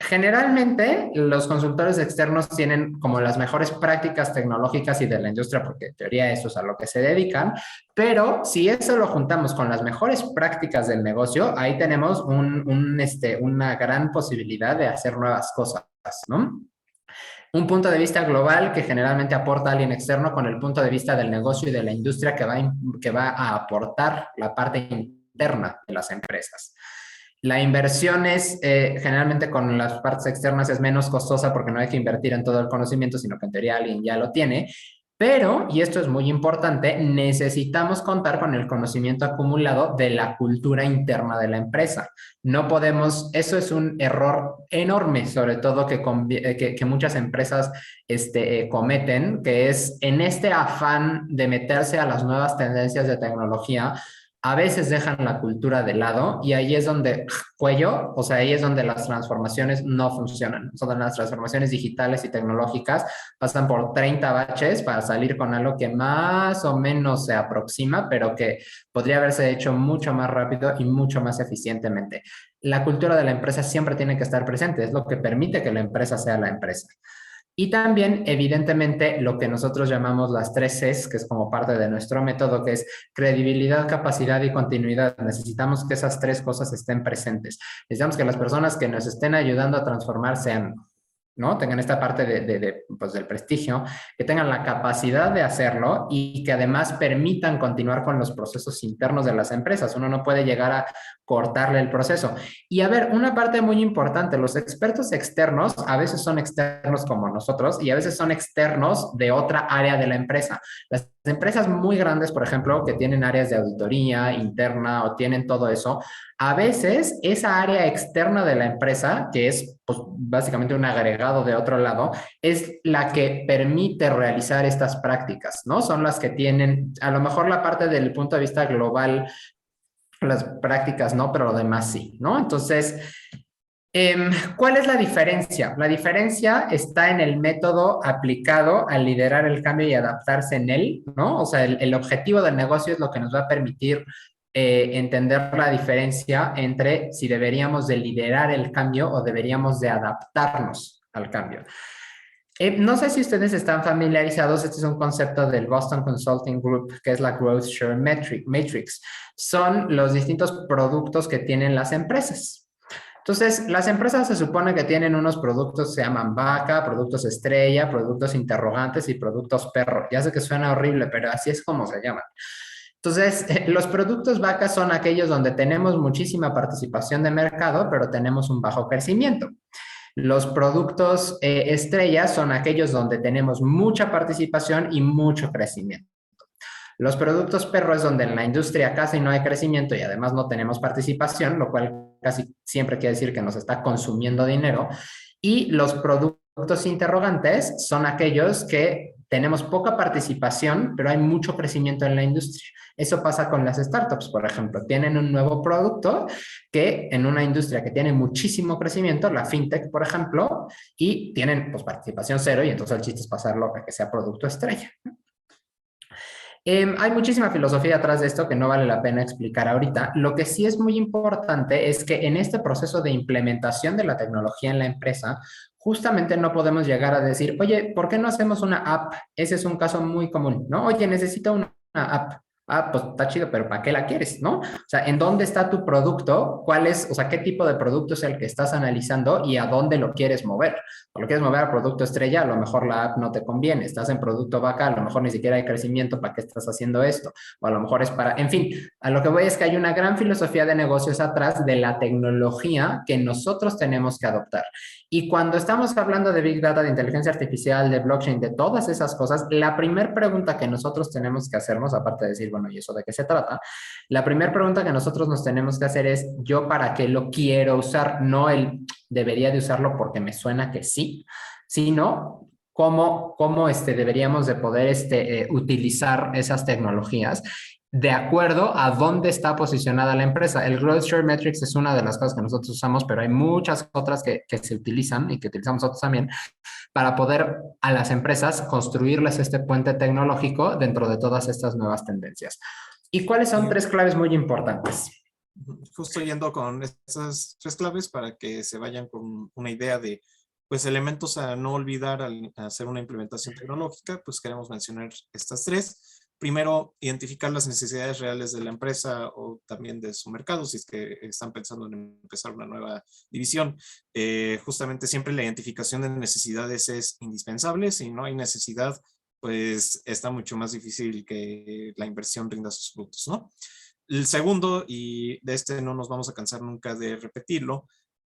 Generalmente, los consultores externos tienen como las mejores prácticas tecnológicas y de la industria, porque en teoría eso es a lo que se dedican, pero si eso lo juntamos con las mejores prácticas del negocio, ahí tenemos una gran posibilidad de hacer nuevas cosas, ¿no? Un punto de vista global que generalmente aporta alguien externo con el punto de vista del negocio y de la industria que va a aportar la parte interna de las empresas. La inversión es generalmente con las partes externas es menos costosa porque no hay que invertir en todo el conocimiento, sino que en teoría alguien ya lo tiene. Pero, y esto es muy importante, necesitamos contar con el conocimiento acumulado de la cultura interna de la empresa. No podemos, eso es un error enorme, sobre todo que muchas empresas cometen, que es en este afán de meterse a las nuevas tendencias de tecnología, a veces dejan la cultura de lado y ahí es donde cuello, o sea, ahí es donde las transformaciones no funcionan. Son las transformaciones digitales y tecnológicas pasan por 30 baches para salir con algo que más o menos se aproxima, pero que podría haberse hecho mucho más rápido y mucho más eficientemente. La cultura de la empresa siempre tiene que estar presente, es lo que permite que la empresa sea la empresa. Y también, evidentemente, lo que nosotros llamamos las 3 Cs, que es como parte de nuestro método, que es credibilidad, capacidad y continuidad. Necesitamos que esas 3 cosas estén presentes. Necesitamos que las personas que nos estén ayudando a transformar sean, ¿no? Tengan esta parte pues, del prestigio, que tengan la capacidad de hacerlo y que además permitan continuar con los procesos internos de las empresas. Uno no puede llegar a cortarle el proceso. Y a ver, una parte muy importante, los expertos externos a veces son externos como nosotros y a veces son externos de otra área de la empresa. Las empresas muy grandes, por ejemplo, que tienen áreas de auditoría interna o tienen todo eso, a veces esa área externa de la empresa, que es pues, básicamente un agregado de otro lado, es la que permite realizar estas prácticas, ¿no? Son las que tienen, a lo mejor la parte del punto de vista global, las prácticas no, pero lo demás sí, ¿no? Entonces, ¿cuál es la diferencia? La diferencia está en el método aplicado a liderar el cambio y adaptarse en él, ¿no? O sea, el objetivo del negocio es lo que nos va a permitir entender la diferencia entre si deberíamos de liderar el cambio o deberíamos de adaptarnos al cambio. No sé si ustedes están familiarizados, este es un concepto del Boston Consulting Group, que es la Growth Share Matrix. Son los distintos productos que tienen las empresas. Entonces, las empresas se supone que tienen unos productos que se llaman vaca, productos estrella, productos interrogantes y productos perro. Ya sé que suena horrible, pero así es como se llaman. Entonces, los productos vaca son aquellos donde tenemos muchísima participación de mercado, pero tenemos un bajo crecimiento. Los productos estrellas son aquellos donde tenemos mucha participación y mucho crecimiento. Los productos perro es donde en la industria casi no hay crecimiento y además no tenemos participación, lo cual casi siempre quiere decir que nos está consumiendo dinero. Y los productos interrogantes son aquellos que tenemos poca participación, pero hay mucho crecimiento en la industria. Eso pasa con las startups, por ejemplo. Tienen un nuevo producto que en una industria que tiene muchísimo crecimiento, la fintech, por ejemplo, y tienen pues, participación cero y entonces el chiste es pasarlo a que sea producto estrella. Hay muchísima filosofía atrás de esto que no vale la pena explicar ahorita. Lo que sí es muy importante es que en este proceso de implementación de la tecnología en la empresa, justamente no podemos llegar a decir, oye, ¿por qué no hacemos una app? Ese es un caso muy común, ¿no? Oye, necesito una app. Ah, pues está chido, pero ¿para qué la quieres, no? O sea, ¿en dónde está tu producto? ¿Cuál es, o sea, qué tipo de producto es el que estás analizando y a dónde lo quieres mover? O lo quieres mover a producto estrella, a lo mejor la app no te conviene. Estás en producto vaca, a lo mejor ni siquiera hay crecimiento, ¿para qué estás haciendo esto? O a lo mejor es para, en fin, a lo que voy es que hay una gran filosofía de negocios atrás de la tecnología que nosotros tenemos que adoptar. Y cuando estamos hablando de Big Data, de inteligencia artificial, de blockchain, de todas esas cosas, la primera pregunta que nosotros tenemos que hacernos, aparte de decir, bueno, ¿y eso de qué se trata? La primera pregunta que nosotros nos tenemos que hacer es, ¿yo para qué lo quiero usar? No el debería de usarlo porque me suena que sí, sino cómo deberíamos de poder utilizar esas tecnologías de acuerdo a dónde está posicionada la empresa. El Growth Share Metrics es una de las cosas que nosotros usamos, pero hay muchas otras que se utilizan y que utilizamos nosotros también para poder a las empresas construirles este puente tecnológico dentro de todas estas nuevas tendencias. ¿Y cuáles son tres claves muy importantes? Justo yendo con esas tres claves para que se vayan con una idea de pues elementos a no olvidar al hacer una implementación tecnológica, pues queremos mencionar estas tres. Primero, identificar las necesidades reales de la empresa o también de su mercado, si es que están pensando en empezar una nueva división. Justamente siempre la identificación de necesidades es indispensable. Si no hay necesidad, pues está mucho más difícil que la inversión rinda sus frutos, ¿no? El segundo, y de este no nos vamos a cansar nunca de repetirlo,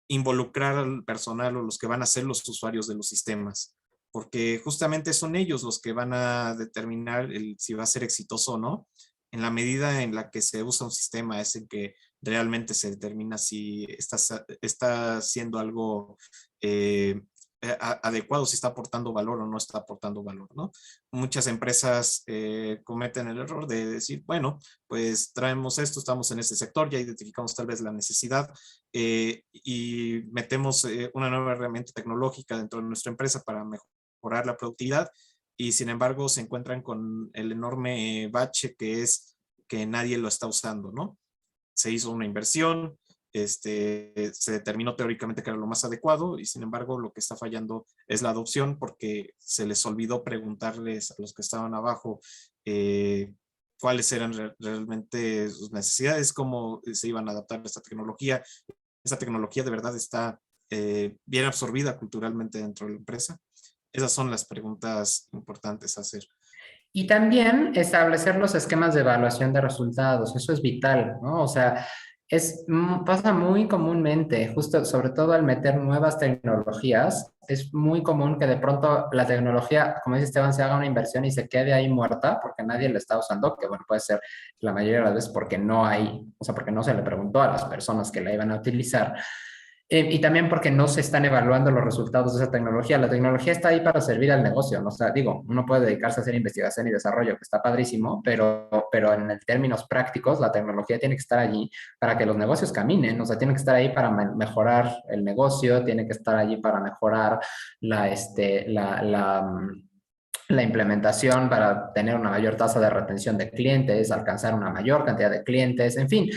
involucrar al personal o los que van a ser los usuarios de los sistemas, porque justamente son ellos los que van a determinar si va a ser exitoso o no. En la medida en la que se usa un sistema es en que realmente se determina si está haciendo algo adecuado, si está aportando valor o no está aportando valor, ¿no? Muchas empresas cometen el error de decir, bueno, pues traemos esto, estamos en este sector, ya identificamos tal vez la necesidad y metemos una nueva herramienta tecnológica dentro de nuestra empresa para mejorar la productividad y sin embargo se encuentran con el enorme bache que es que nadie lo está usando, ¿no? Se hizo una inversión, se determinó teóricamente que era lo más adecuado y sin embargo lo que está fallando es la adopción porque se les olvidó preguntarles a los que estaban abajo cuáles eran realmente sus necesidades, cómo se iban a adaptar a esta tecnología. Esa tecnología de verdad está bien absorbida culturalmente dentro de la empresa. Esas son las preguntas importantes a hacer. Y también establecer los esquemas de evaluación de resultados, eso es vital, ¿no? O sea, pasa muy comúnmente, justo sobre todo al meter nuevas tecnologías, es muy común que de pronto la tecnología, como dice Esteban, se haga una inversión y se quede ahí muerta porque nadie la está usando, que bueno, puede ser la mayoría de las veces porque no hay, o sea, porque no se le preguntó a las personas que la iban a utilizar. Y también porque no se están evaluando los resultados de esa tecnología. La tecnología está ahí para servir al negocio, ¿no? O sea, digo, uno puede dedicarse a hacer investigación y desarrollo, que está padrísimo, pero en términos prácticos, la tecnología tiene que estar allí para que los negocios caminen, o sea, tiene que estar ahí para mejorar el negocio, tiene que estar allí para mejorar la implementación para tener una mayor tasa de retención de clientes, alcanzar una mayor cantidad de clientes, en fin.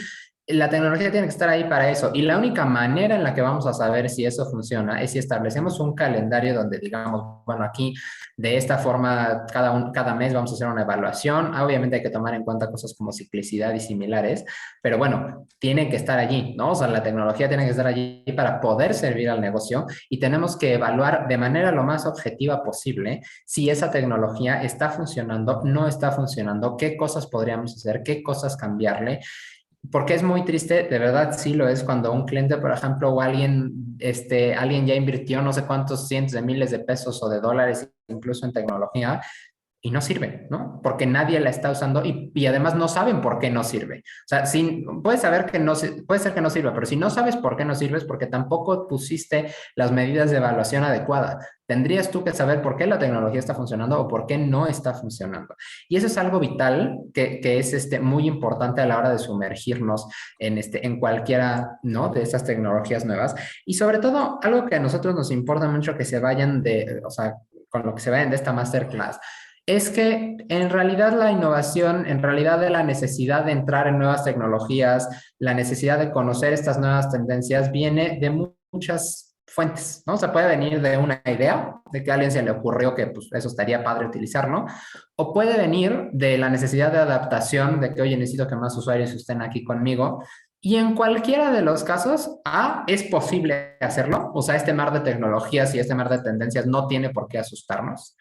La tecnología tiene que estar ahí para eso. Y la única manera en la que vamos a saber si eso funciona es si establecemos un calendario donde digamos, bueno, aquí de esta forma cada mes vamos a hacer una evaluación. Obviamente hay que tomar en cuenta cosas como ciclicidad y similares, pero bueno, tiene que estar allí, ¿no? O sea, la tecnología tiene que estar allí para poder servir al negocio y tenemos que evaluar de manera lo más objetiva posible si esa tecnología está funcionando, no está funcionando, qué cosas podríamos hacer, qué cosas cambiarle, porque es muy triste, de verdad sí lo es, cuando un cliente, por ejemplo, o alguien, alguien ya invirtió no sé cuántos cientos de miles de pesos o de dólares, incluso en tecnología, y no sirve, ¿no? Porque nadie la está usando y además no saben por qué no sirve. O sea, puedes saber que no, puede ser que no sirva, pero si no sabes por qué no sirve es porque tampoco pusiste las medidas de evaluación adecuadas. Tendrías tú que saber por qué la tecnología está funcionando o por qué no está funcionando. Y eso es algo vital que es muy importante a la hora de sumergirnos en cualquiera, ¿no? De esas tecnologías nuevas. Y sobre todo, algo que a nosotros nos importa mucho que se vayan o sea, con lo que se vayan de esta masterclass, es que en realidad la innovación, en realidad de la necesidad de entrar en nuevas tecnologías, la necesidad de conocer estas nuevas tendencias viene de muchas fuentes, ¿no? O sea, puede venir de una idea, de que a alguien se le ocurrió que pues, eso estaría padre utilizar, ¿no? O puede venir de la necesidad de adaptación, de que, oye, necesito que más usuarios estén aquí conmigo. Y en cualquiera de los casos, es posible hacerlo. O sea, este mar de tecnologías y este mar de tendencias no tiene por qué asustarnos.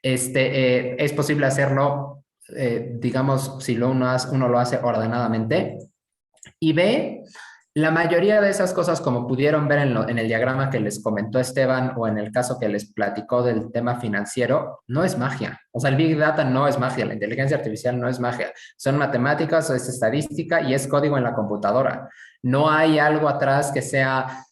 Es posible hacerlo, digamos, si uno lo hace ordenadamente. Y B, la mayoría de esas cosas, como pudieron ver en el diagrama que les comentó Esteban o en el caso que les platicó del tema financiero, no es magia. O sea, el Big Data no es magia, la inteligencia artificial no es magia. Son matemáticas, es estadística y es código en la computadora. No hay algo atrás que sea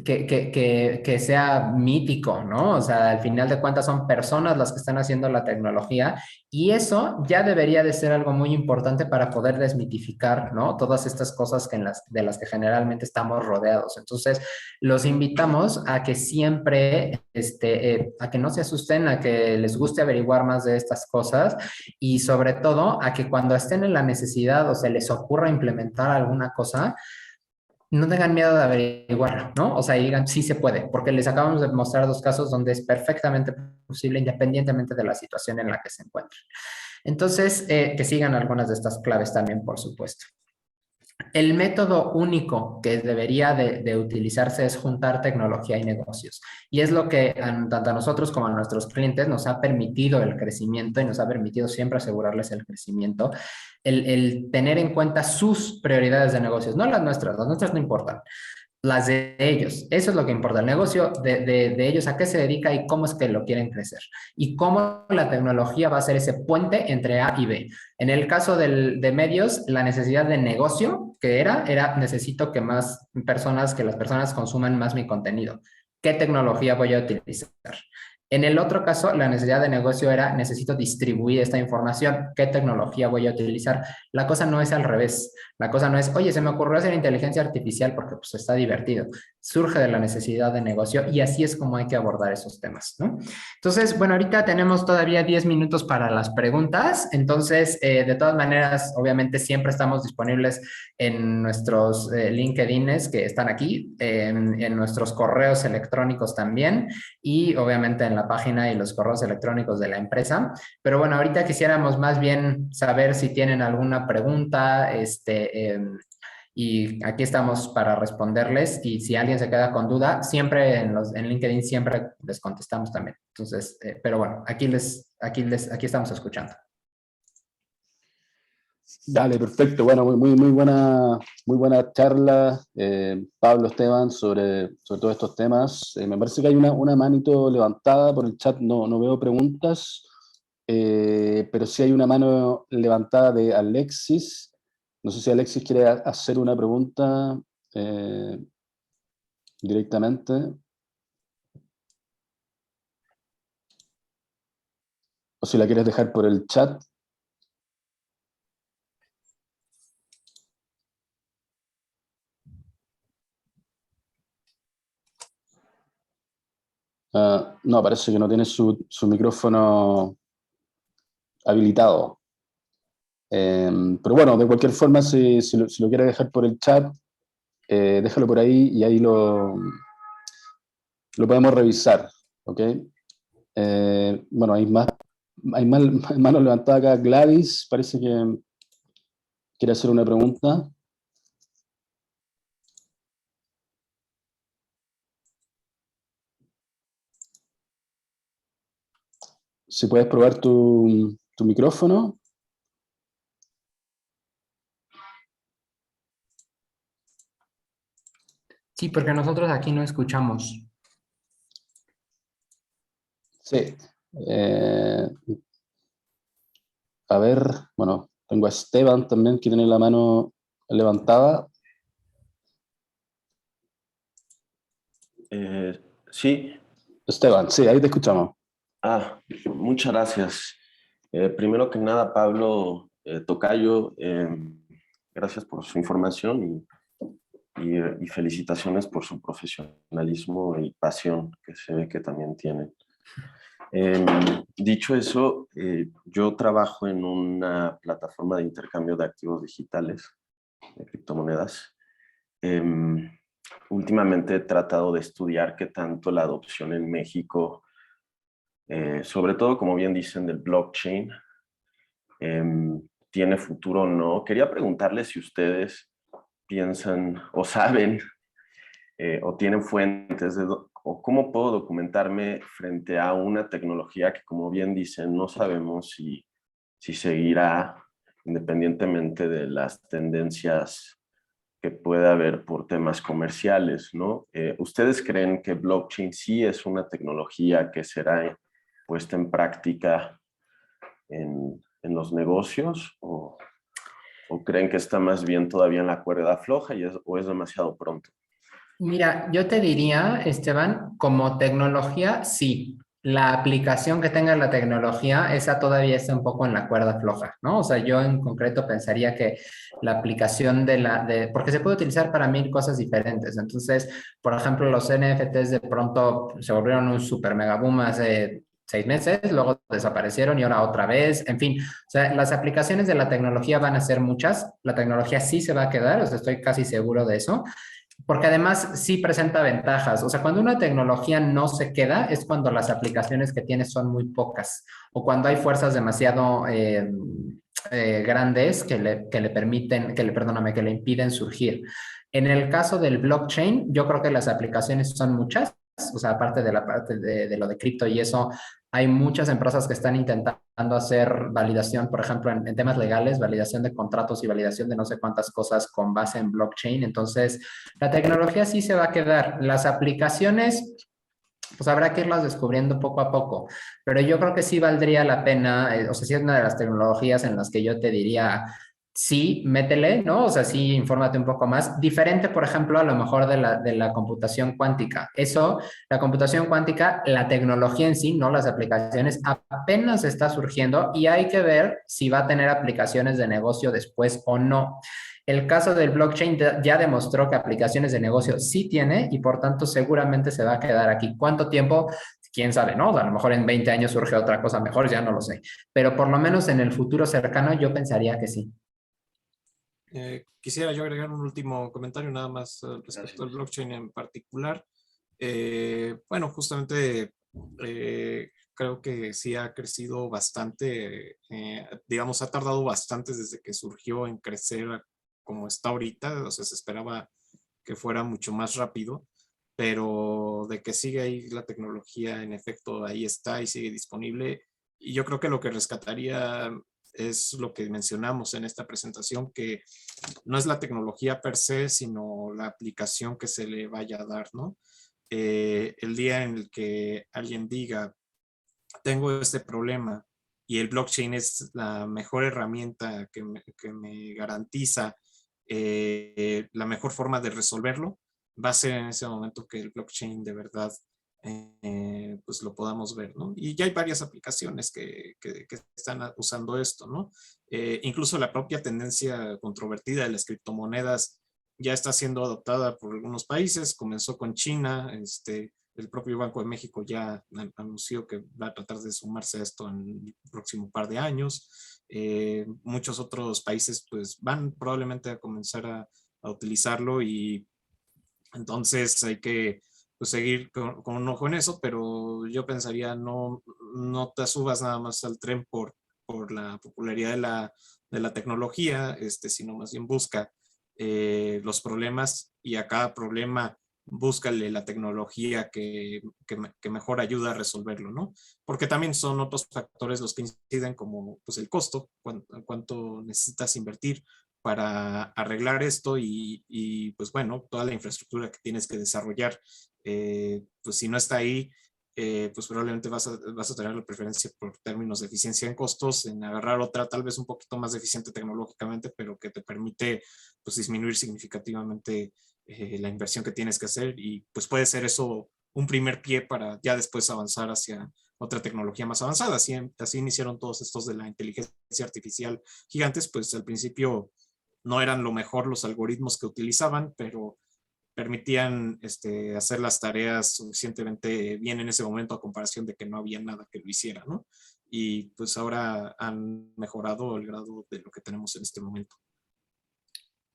que sea mítico, ¿no? O sea, al final de cuentas son personas las que están haciendo la tecnología y eso ya debería de ser algo muy importante para poder desmitificar, ¿no? Todas estas cosas de las que generalmente estamos rodeados. Entonces, los invitamos a que siempre, a que no se asusten, a que les guste averiguar más de estas cosas y sobre todo a que cuando estén en la necesidad o se les ocurra implementar alguna cosa, no tengan miedo de averiguarlo, ¿no? O sea, y digan, sí se puede, porque les acabamos de mostrar dos casos donde es perfectamente posible independientemente de la situación en la que se encuentren. Entonces, que sigan algunas de estas claves también, por supuesto. El método único que debería de utilizarse es juntar tecnología y negocios. Y es lo que tanto a nosotros como a nuestros clientes nos ha permitido el crecimiento y nos ha permitido siempre asegurarles el crecimiento. El tener en cuenta sus prioridades de negocios, no las nuestras no importan, las de ellos. Eso es lo que importa. El negocio de ellos, a qué se dedica y cómo es que lo quieren crecer. Y cómo la tecnología va a ser ese puente entre A y B. En el caso de medios, la necesidad de negocio que era necesito que que las personas consuman más mi contenido. ¿Qué tecnología voy a utilizar? En el otro caso, la necesidad de negocio era necesito distribuir esta información. ¿Qué tecnología voy a utilizar? La cosa no es al revés. La cosa no es, oye, se me ocurrió hacer inteligencia artificial porque pues está divertido. Surge de la necesidad de negocio y así es como hay que abordar esos temas, ¿no? Entonces, bueno, ahorita tenemos todavía 10 minutos para las preguntas. Entonces, de todas maneras, obviamente siempre estamos disponibles en nuestros LinkedInes que están aquí, en nuestros correos electrónicos también y obviamente en la página y los correos electrónicos de la empresa. Pero bueno, ahorita quisiéramos más bien saber si tienen alguna pregunta, y aquí estamos para responderles y si alguien se queda con duda, siempre en LinkedIn siempre les contestamos también. Entonces, pero bueno, aquí estamos escuchando. Dale, perfecto. Bueno, muy buena charla, Pablo, Esteban, sobre todos estos temas. Me parece que hay una manito levantada por el chat, no veo preguntas, pero sí hay una mano levantada de Alexis. No sé si Alexis quiere hacer una pregunta directamente. O si la quieres dejar por el chat. No, parece que no tiene su micrófono habilitado. Pero bueno, de cualquier forma, si lo quiere dejar por el chat, déjalo por ahí y ahí lo podemos revisar, ¿ok? Bueno, hay manos levantadas acá. Gladys parece que quiere hacer una pregunta. Si puedes probar tu micrófono. Sí, porque nosotros aquí no escuchamos. Sí. A ver, bueno, tengo a Esteban también que tiene la mano levantada. Sí. Esteban, sí, ahí te escuchamos. Muchas gracias. Primero que nada, Pablo Tocayo, gracias por su información y felicitaciones por su profesionalismo y pasión que se ve que también tienen. Dicho eso, yo trabajo en una plataforma de intercambio de activos digitales, de criptomonedas. Últimamente he tratado de estudiar qué tanto la adopción en México, sobre todo, como bien dicen, del blockchain, tiene futuro o no. Quería preguntarles si ustedes piensan o saben o tienen fuentes o cómo puedo documentarme frente a una tecnología que, como bien dicen, no sabemos si seguirá independientemente de las tendencias que pueda haber por temas comerciales, ¿no? ¿Ustedes creen que blockchain sí es una tecnología que será puesta en práctica en los negocios o creen que está más bien todavía en la cuerda floja o es demasiado pronto? Mira, yo te diría, Esteban, como tecnología, sí. La aplicación que tenga la tecnología, esa todavía está un poco en la cuerda floja, ¿no? O sea, yo en concreto pensaría que la aplicación porque se puede utilizar para mil cosas diferentes. Entonces, por ejemplo, los NFTs de pronto se volvieron un super mega boom hace 6 meses, luego desaparecieron y ahora otra vez. En fin, o sea, las aplicaciones de la tecnología van a ser muchas. La tecnología sí se va a quedar, o sea, estoy casi seguro de eso. Porque además sí presenta ventajas. O sea, cuando una tecnología no se queda es cuando las aplicaciones que tiene son muy pocas o cuando hay fuerzas demasiado grandes que le permiten, perdóname, que le impiden surgir. En el caso del blockchain, yo creo que las aplicaciones son muchas. O sea, aparte de la parte de lo de cripto y eso, hay muchas empresas que están intentando hacer validación, por ejemplo, en temas legales, validación de contratos y validación de no sé cuántas cosas con base en blockchain. Entonces, la tecnología sí se va a quedar. Las aplicaciones, pues habrá que irlas descubriendo poco a poco. Pero yo creo que sí valdría la pena, o sea, sí es una de las tecnologías en las que yo te diría, sí, métele, ¿no? O sea, sí, infórmate un poco más. Diferente, por ejemplo, a lo mejor de la computación cuántica. Eso, la computación cuántica, la tecnología en sí, no las aplicaciones, apenas está surgiendo y hay que ver si va a tener aplicaciones de negocio después o no. El caso del blockchain ya demostró que aplicaciones de negocio sí tiene y por tanto seguramente se va a quedar aquí. ¿Cuánto tiempo? Quién sabe, ¿no? O sea, a lo mejor en 20 años surge otra cosa mejor, ya no lo sé. Pero por lo menos en el futuro cercano yo pensaría que sí. Quisiera yo agregar un último comentario nada más respecto al blockchain en particular. Bueno, justamente creo que sí ha crecido bastante, digamos, ha tardado bastante desde que surgió en crecer como está ahorita, o sea, se esperaba que fuera mucho más rápido, pero de que sigue ahí la tecnología, en efecto, ahí está y sigue disponible. Y yo creo que lo que rescataría es lo que mencionamos en esta presentación, que no es la tecnología per se, sino la aplicación que se le vaya a dar, ¿no? El día en el que alguien diga, tengo este problema y el blockchain es la mejor herramienta que me garantiza la mejor forma de resolverlo, va a ser en ese momento que el blockchain de verdad pues lo podamos ver, ¿no? Y ya hay varias aplicaciones que están usando esto, ¿no? Incluso la propia tendencia controvertida de las criptomonedas ya está siendo adoptada por algunos países, comenzó con China, el propio Banco de México ya anunció que va a tratar de sumarse a esto en el próximo par de años. Muchos otros países pues van probablemente a comenzar a utilizarlo, y entonces hay que pues, seguir con un ojo en eso, pero yo pensaría no te subas nada más al tren por la popularidad de la tecnología, sino más bien busca los problemas, y a cada problema búscale la tecnología que mejor ayuda a resolverlo, ¿no? Porque también son otros factores los que inciden, como pues el costo, cuánto necesitas invertir para arreglar esto, y pues bueno, toda la infraestructura que tienes que desarrollar, pues si no está ahí, pues probablemente vas a tener la preferencia por términos de eficiencia en costos, en agarrar otra tal vez un poquito más eficiente tecnológicamente, pero que te permite pues disminuir significativamente la inversión que tienes que hacer, y pues puede ser eso un primer pie para ya después avanzar hacia otra tecnología más avanzada. Así iniciaron todos estos de la inteligencia artificial gigantes, pues al principio no eran lo mejor los algoritmos que utilizaban, pero permitían hacer las tareas suficientemente bien en ese momento, a comparación de que no había nada que lo hiciera, ¿no? Y pues ahora han mejorado el grado de lo que tenemos en este momento.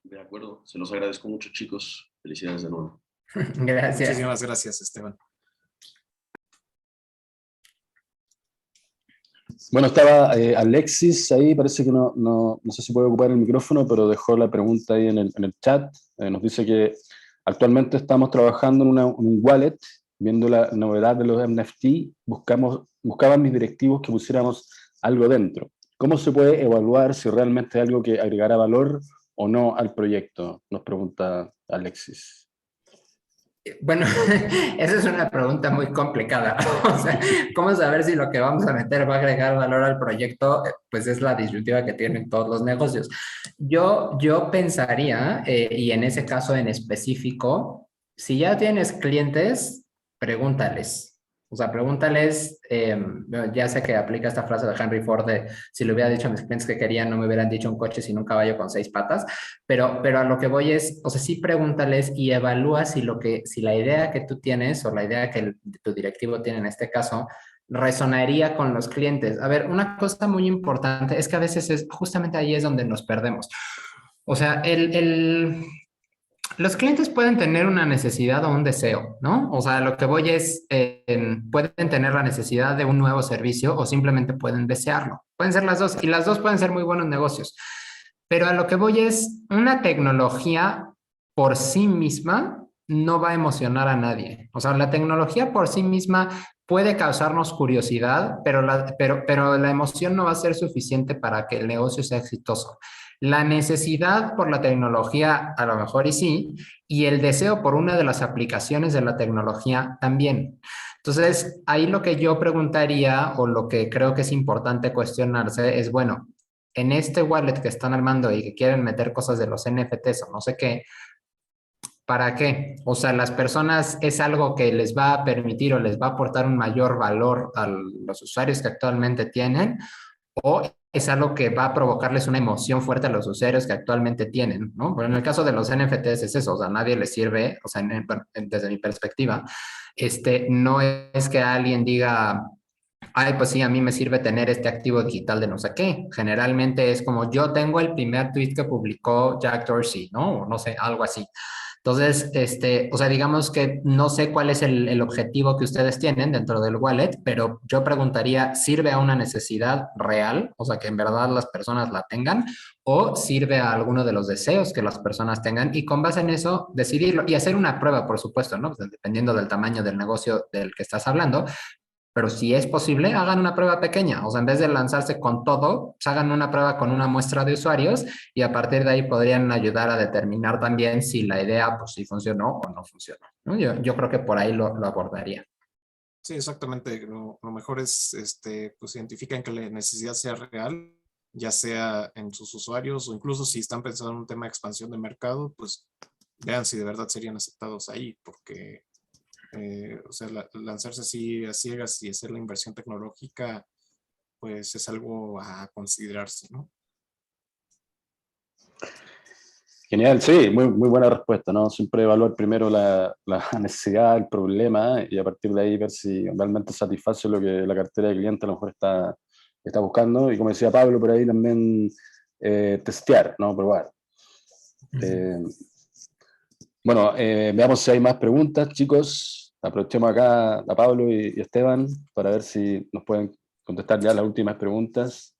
De acuerdo, se los agradezco mucho, chicos. Felicidades de nuevo. Gracias. Muchísimas gracias, Esteban. Bueno, estaba Alexis ahí, parece que no sé si puede ocupar el micrófono, pero dejó la pregunta ahí en el chat. Nos dice que actualmente estamos trabajando en un wallet, viendo la novedad de los NFT, buscaban mis directivos que pusiéramos algo dentro. ¿Cómo se puede evaluar si realmente es algo que agregará valor o no al proyecto? Nos pregunta Alexis. Bueno, esa es una pregunta muy complicada. O sea, ¿cómo saber si lo que vamos a meter va a agregar valor al proyecto? Pues es la disyuntiva que tienen todos los negocios. Yo pensaría, y en ese caso en específico, si ya tienes clientes, pregúntales. O sea, pregúntales, ya sé que aplica esta frase de Henry Ford de si le hubiera dicho a mis clientes que querían, no me hubieran dicho un coche sino un caballo con 6 patas, pero a lo que voy es, o sea, sí pregúntales y evalúa si la idea que tú tienes o la idea que tu directivo tiene en este caso resonaría con los clientes. A ver, una cosa muy importante es que a veces justamente ahí es donde nos perdemos. O sea, los clientes pueden tener una necesidad o un deseo, ¿no? O sea, lo que voy es, pueden tener la necesidad de un nuevo servicio o simplemente pueden desearlo. Pueden ser las dos y las dos pueden ser muy buenos negocios. Pero a lo que voy es, una tecnología por sí misma no va a emocionar a nadie. O sea, la tecnología por sí misma puede causarnos curiosidad, pero la emoción no va a ser suficiente para que el negocio sea exitoso. La necesidad por la tecnología a lo mejor y sí, y el deseo por una de las aplicaciones de la tecnología también. Entonces, ahí lo que yo preguntaría o lo que creo que es importante cuestionarse es, bueno, en este wallet que están armando y que quieren meter cosas de los NFTs o no sé qué, ¿para qué? O sea, las personas es algo que les va a permitir o les va a aportar un mayor valor a los usuarios que actualmente tienen, o es algo que va a provocarles una emoción fuerte a los usuarios que actualmente tienen, ¿no? Pero en el caso de los NFTs es eso, o sea, a nadie les sirve, o sea, desde mi perspectiva, no es que alguien diga, ay, pues sí, a mí me sirve tener este activo digital de no sé qué. Generalmente es como yo tengo el primer tweet que publicó Jack Dorsey, ¿no? O no sé, algo así. Entonces, o sea, digamos que no sé cuál es el objetivo que ustedes tienen dentro del wallet, pero yo preguntaría, ¿sirve a una necesidad real? O sea, que en verdad las personas la tengan, o sirve a alguno de los deseos que las personas tengan, y con base en eso decidirlo y hacer una prueba, por supuesto, ¿no? Pues dependiendo del tamaño del negocio del que estás hablando. Pero si es posible, hagan una prueba pequeña. O sea, en vez de lanzarse con todo, pues hagan una prueba con una muestra de usuarios y a partir de ahí podrían ayudar a determinar también si la idea, pues, si funcionó o no funcionó, ¿no? Yo creo que por ahí lo abordaría. Sí, exactamente. Lo mejor es, pues identifiquen que la necesidad sea real, ya sea en sus usuarios, o incluso si están pensando en un tema de expansión de mercado, pues vean si de verdad serían aceptados ahí, porque o sea, lanzarse así a ciegas y hacer la inversión tecnológica, pues es algo a considerarse, ¿no? Genial, sí, muy buena respuesta, ¿no? Siempre evaluar primero la necesidad, el problema, y a partir de ahí ver si realmente satisface lo que la cartera de cliente a lo mejor está está buscando, y como decía Pablo por ahí también, testear, ¿no? Probar. Bueno, veamos si hay más preguntas, chicos. Aprovechemos acá a Pablo y Esteban para ver si nos pueden contestar ya las últimas preguntas.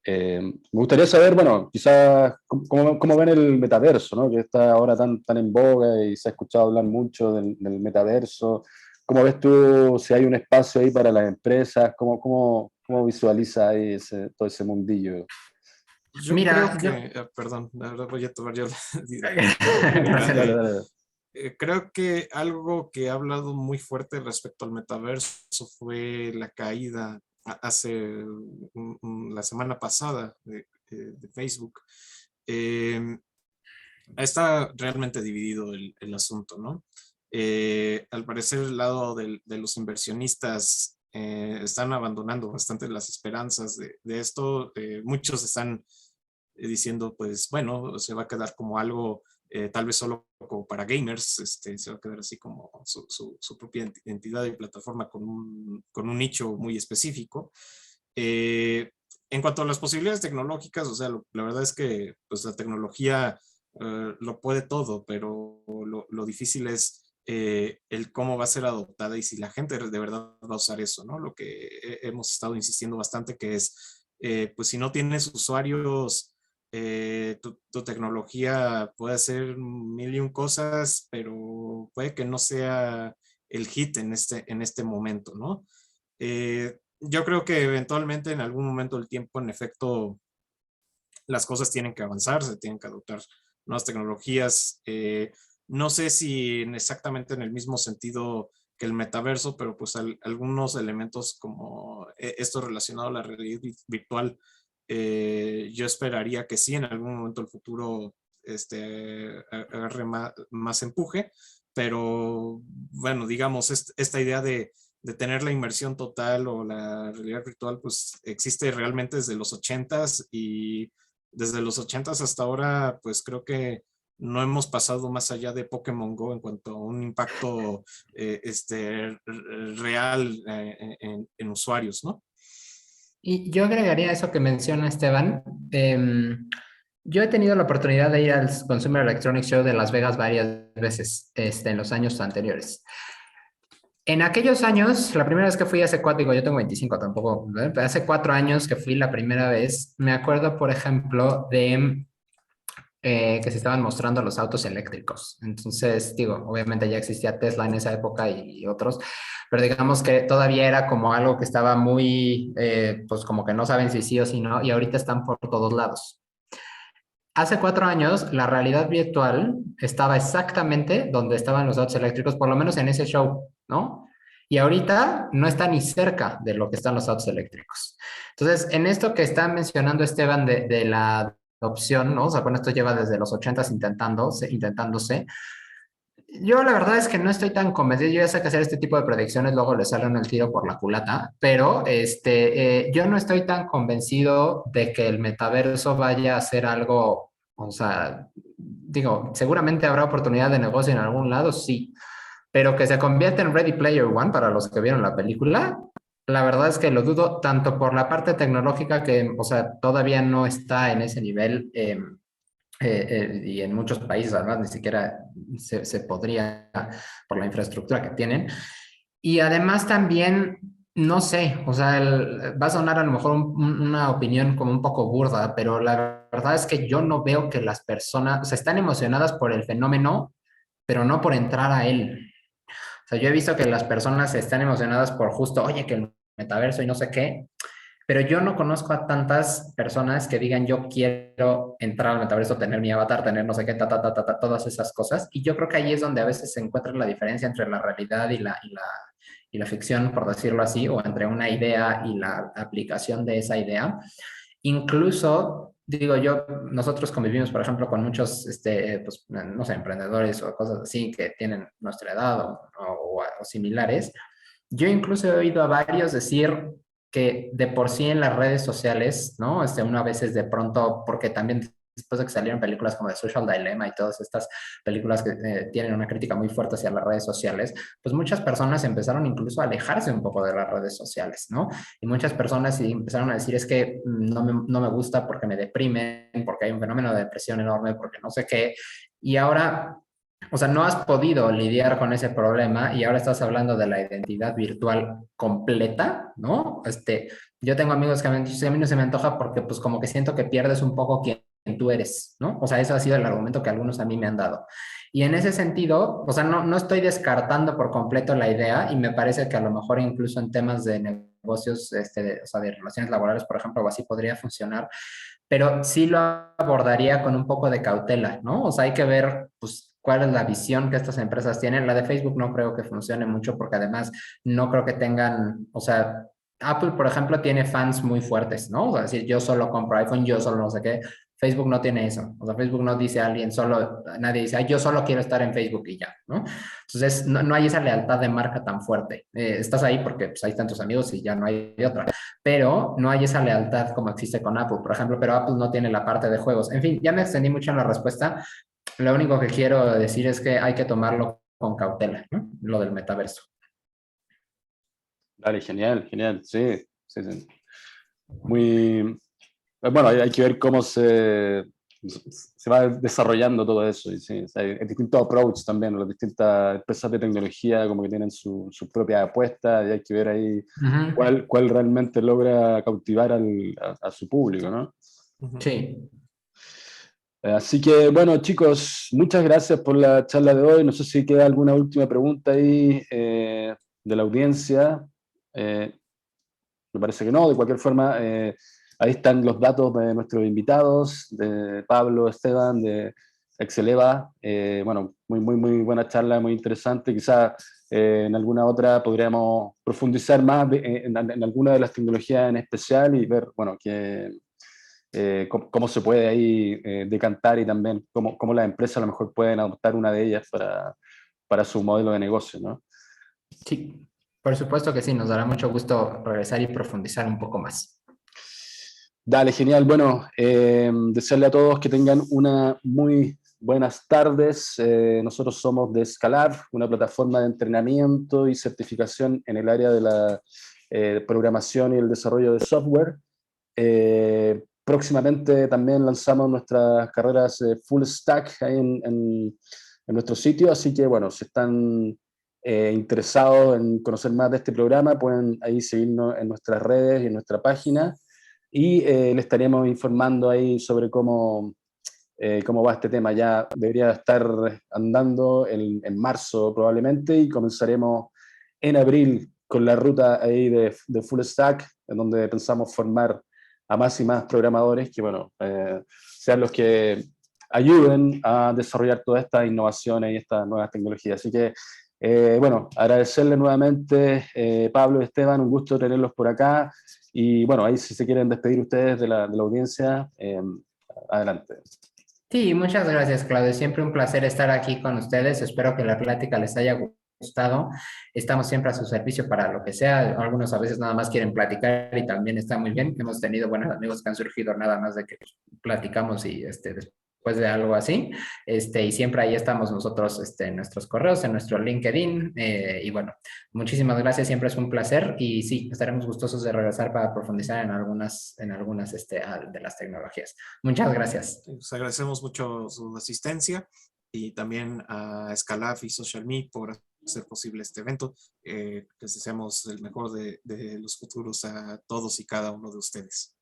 Me gustaría saber, bueno, quizás cómo ven el metaverso, ¿no? Que está ahora tan en boga y se ha escuchado hablar mucho del metaverso. ¿Cómo ves tú si hay un espacio ahí para las empresas? ¿Cómo visualiza ahí todo ese mundillo? Yo creo Mira, yo... que, perdón, la verdad voy a tomar yo la Gracias. Dale, dale. creo que algo que ha hablado muy fuerte respecto al metaverso fue la caída hace la semana pasada de Facebook. Está realmente dividido el asunto, ¿no? Al parecer el lado de los inversionistas están abandonando bastante las esperanzas de esto. Muchos están diciendo, pues bueno, se va a quedar como algo tal vez solo como para gamers, se va a quedar así como su propia entidad y plataforma con un nicho muy específico. En cuanto a las posibilidades tecnológicas, o sea, la verdad es que pues, la tecnología lo puede todo, pero lo difícil es el cómo va a ser adoptada y si la gente de verdad va a usar eso, ¿no? Lo que hemos estado insistiendo bastante que es, pues si no tienes usuarios, tu tecnología puede hacer mil y un cosas, pero puede que no sea el hit en este momento, ¿no? Yo creo que eventualmente en algún momento del tiempo, en efecto, las cosas tienen que avanzar, se tienen que adoptar nuevas tecnologías. No sé si exactamente en el mismo sentido que el metaverso, pero pues algunos elementos como esto relacionado a la realidad virtual, yo esperaría que sí, en algún momento del futuro agarre más empuje, pero bueno, digamos, esta idea de tener la inmersión total o la realidad virtual, pues existe realmente desde los 80s y desde los 80s hasta ahora, pues creo que no hemos pasado más allá de Pokémon Go en cuanto a un impacto real en usuarios, ¿no? Y yo agregaría eso que menciona Esteban. Yo he tenido la oportunidad de ir al Consumer Electronics Show de Las Vegas varias veces en los años anteriores. En aquellos años, la primera vez que fui hace 4, digo, yo tengo 25 tampoco, ¿verdad? Pero hace 4 años que fui la primera vez, me acuerdo, por ejemplo, de que se estaban mostrando los autos eléctricos. Entonces, digo, obviamente ya existía Tesla en esa época y otros, pero digamos que todavía era como algo que estaba muy, pues como que no saben si sí o si no, y ahorita están por todos lados. Hace 4 años, la realidad virtual estaba exactamente donde estaban los autos eléctricos, por lo menos en ese show, ¿no? Y ahorita no está ni cerca de lo que están los autos eléctricos. Entonces, en esto que está mencionando Esteban de la adopción, ¿no? O sea, bueno, esto lleva desde los 80s intentándose. Yo la verdad es que no estoy tan convencido. Yo ya sé que hacer este tipo de predicciones luego le salen el tiro por la culata, pero yo no estoy tan convencido de que el metaverso vaya a ser algo, o sea, digo, seguramente habrá oportunidad de negocio en algún lado, sí, pero que se convierta en Ready Player One para los que vieron la película, la verdad es que lo dudo tanto por la parte tecnológica que, o sea, todavía no está en ese nivel. Y en muchos países además ni siquiera se podría por la infraestructura que tienen. Y además también, no sé, o sea, va a sonar a lo mejor una opinión como un poco burda, pero la verdad es que yo no veo que las personas, o sea, están emocionadas por el fenómeno, pero no por entrar a él. O sea, yo he visto que las personas están emocionadas por justo, oye, que el metaverso y no sé qué, pero yo no conozco a tantas personas que digan yo quiero entrar al metaverso, tener mi avatar, tener no sé qué, todas esas cosas. Y yo creo que ahí es donde a veces se encuentra la diferencia entre la realidad y la ficción, por decirlo así, o entre una idea y la aplicación de esa idea. Incluso, digo yo, nosotros convivimos, por ejemplo, con muchos, pues, no sé, emprendedores o cosas así que tienen nuestra edad o similares. Yo incluso he oído a varios decir que de por sí en las redes sociales, ¿no? Una vez es de pronto, porque también después de que salieron películas como The Social Dilemma y todas estas películas que tienen una crítica muy fuerte hacia las redes sociales, pues muchas personas empezaron incluso a alejarse un poco de las redes sociales, ¿no? Y muchas personas sí empezaron a decir, es que no me gusta porque me deprimen, porque hay un fenómeno de depresión enorme, porque no sé qué. Y ahora, o sea, no has podido lidiar con ese problema y ahora estás hablando de la identidad virtual completa, ¿no? Yo tengo amigos que me han dicho, "Sí, a mí no se me antoja porque pues como que siento que pierdes un poco quién tú eres, ¿no? O sea, eso ha sido el argumento que algunos a mí me han dado. Y en ese sentido, o sea, no estoy descartando por completo la idea y me parece que a lo mejor incluso en temas de negocios, o sea, de relaciones laborales, por ejemplo, o así podría funcionar, pero sí lo abordaría con un poco de cautela, ¿no? O sea, hay que ver, pues, cuál es la visión que estas empresas tienen. La de Facebook no creo que funcione mucho porque además no creo que tengan, o sea, Apple, por ejemplo, tiene fans muy fuertes, ¿no? O sea, decir, yo solo compro iPhone, yo solo no sé qué. Facebook no tiene eso. O sea, Facebook no dice a alguien solo, nadie dice, yo solo quiero estar en Facebook y ya, ¿no? Entonces, no hay esa lealtad de marca tan fuerte. Estás ahí porque pues, hay tantos amigos y ya no hay de otra, pero no hay esa lealtad como existe con Apple, por ejemplo, pero Apple no tiene la parte de juegos. En fin, ya me extendí mucho en la respuesta. Lo único que quiero decir es que hay que tomarlo con cautela, ¿no? Lo del metaverso. Dale, genial, genial, sí, sí, sí. Muy, bueno, hay que ver cómo se va desarrollando todo eso. Y sí, o sea, hay distintos approaches también, las distintas empresas de tecnología como que tienen su propia apuesta y hay que ver ahí cuál realmente logra cautivar a su público, ¿no? Sí. Así que, bueno, chicos, muchas gracias por la charla de hoy. No sé si queda alguna última pregunta ahí de la audiencia. Me parece que no. De cualquier forma, ahí están los datos de nuestros invitados, de Pablo, Esteban, de Exceleva. Bueno, muy buena charla, muy interesante. Quizás en alguna otra podríamos profundizar más en alguna de las tecnologías en especial y ver, bueno, cómo se puede ahí decantar y también cómo las empresas a lo mejor pueden adoptar una de ellas para su modelo de negocio, ¿no? Sí, por supuesto que sí, nos dará mucho gusto regresar y profundizar un poco más. Dale, genial. Bueno, desearle a todos que tengan una muy buenas tardes. Nosotros somos de Scalab, una plataforma de entrenamiento y certificación en el área de la programación y el desarrollo de software. Próximamente también lanzamos nuestras carreras full stack ahí en nuestro sitio, así que bueno, si están interesados en conocer más de este programa, pueden ahí seguirnos en nuestras redes y en nuestra página y le estaremos informando ahí sobre cómo va este tema. Ya debería estar andando en marzo probablemente y comenzaremos en abril con la ruta ahí de full stack, en donde pensamos formar a más y más programadores que, bueno, sean los que ayuden a desarrollar todas estas innovaciones y estas nuevas tecnologías. Así que, bueno, agradecerle nuevamente, Pablo y Esteban, un gusto tenerlos por acá. Y bueno, ahí si se quieren despedir ustedes de la audiencia, adelante. Sí, muchas gracias, Claudio. Siempre un placer estar aquí con ustedes. Espero que la plática les haya gustado. Estamos siempre a su servicio para lo que sea. Algunos a veces nada más quieren platicar y también está muy bien. Hemos tenido buenos amigos que han surgido nada más de que platicamos y después de algo así. Y siempre ahí estamos nosotros en nuestros correos, en nuestro LinkedIn. Y bueno, muchísimas gracias. Siempre es un placer y sí, estaremos gustosos de regresar para profundizar en algunas de las tecnologías. Muchas gracias. Les agradecemos mucho su asistencia y también a Scalab y SocialMe por hacer posible este evento. Les deseamos el mejor de los futuros a todos y cada uno de ustedes.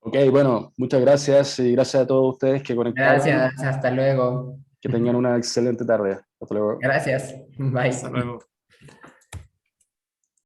Ok, bueno, muchas gracias y gracias a todos ustedes que conectaron. Gracias, hasta luego. Que tengan una excelente tarde. Hasta luego. Gracias, bye. Hasta luego.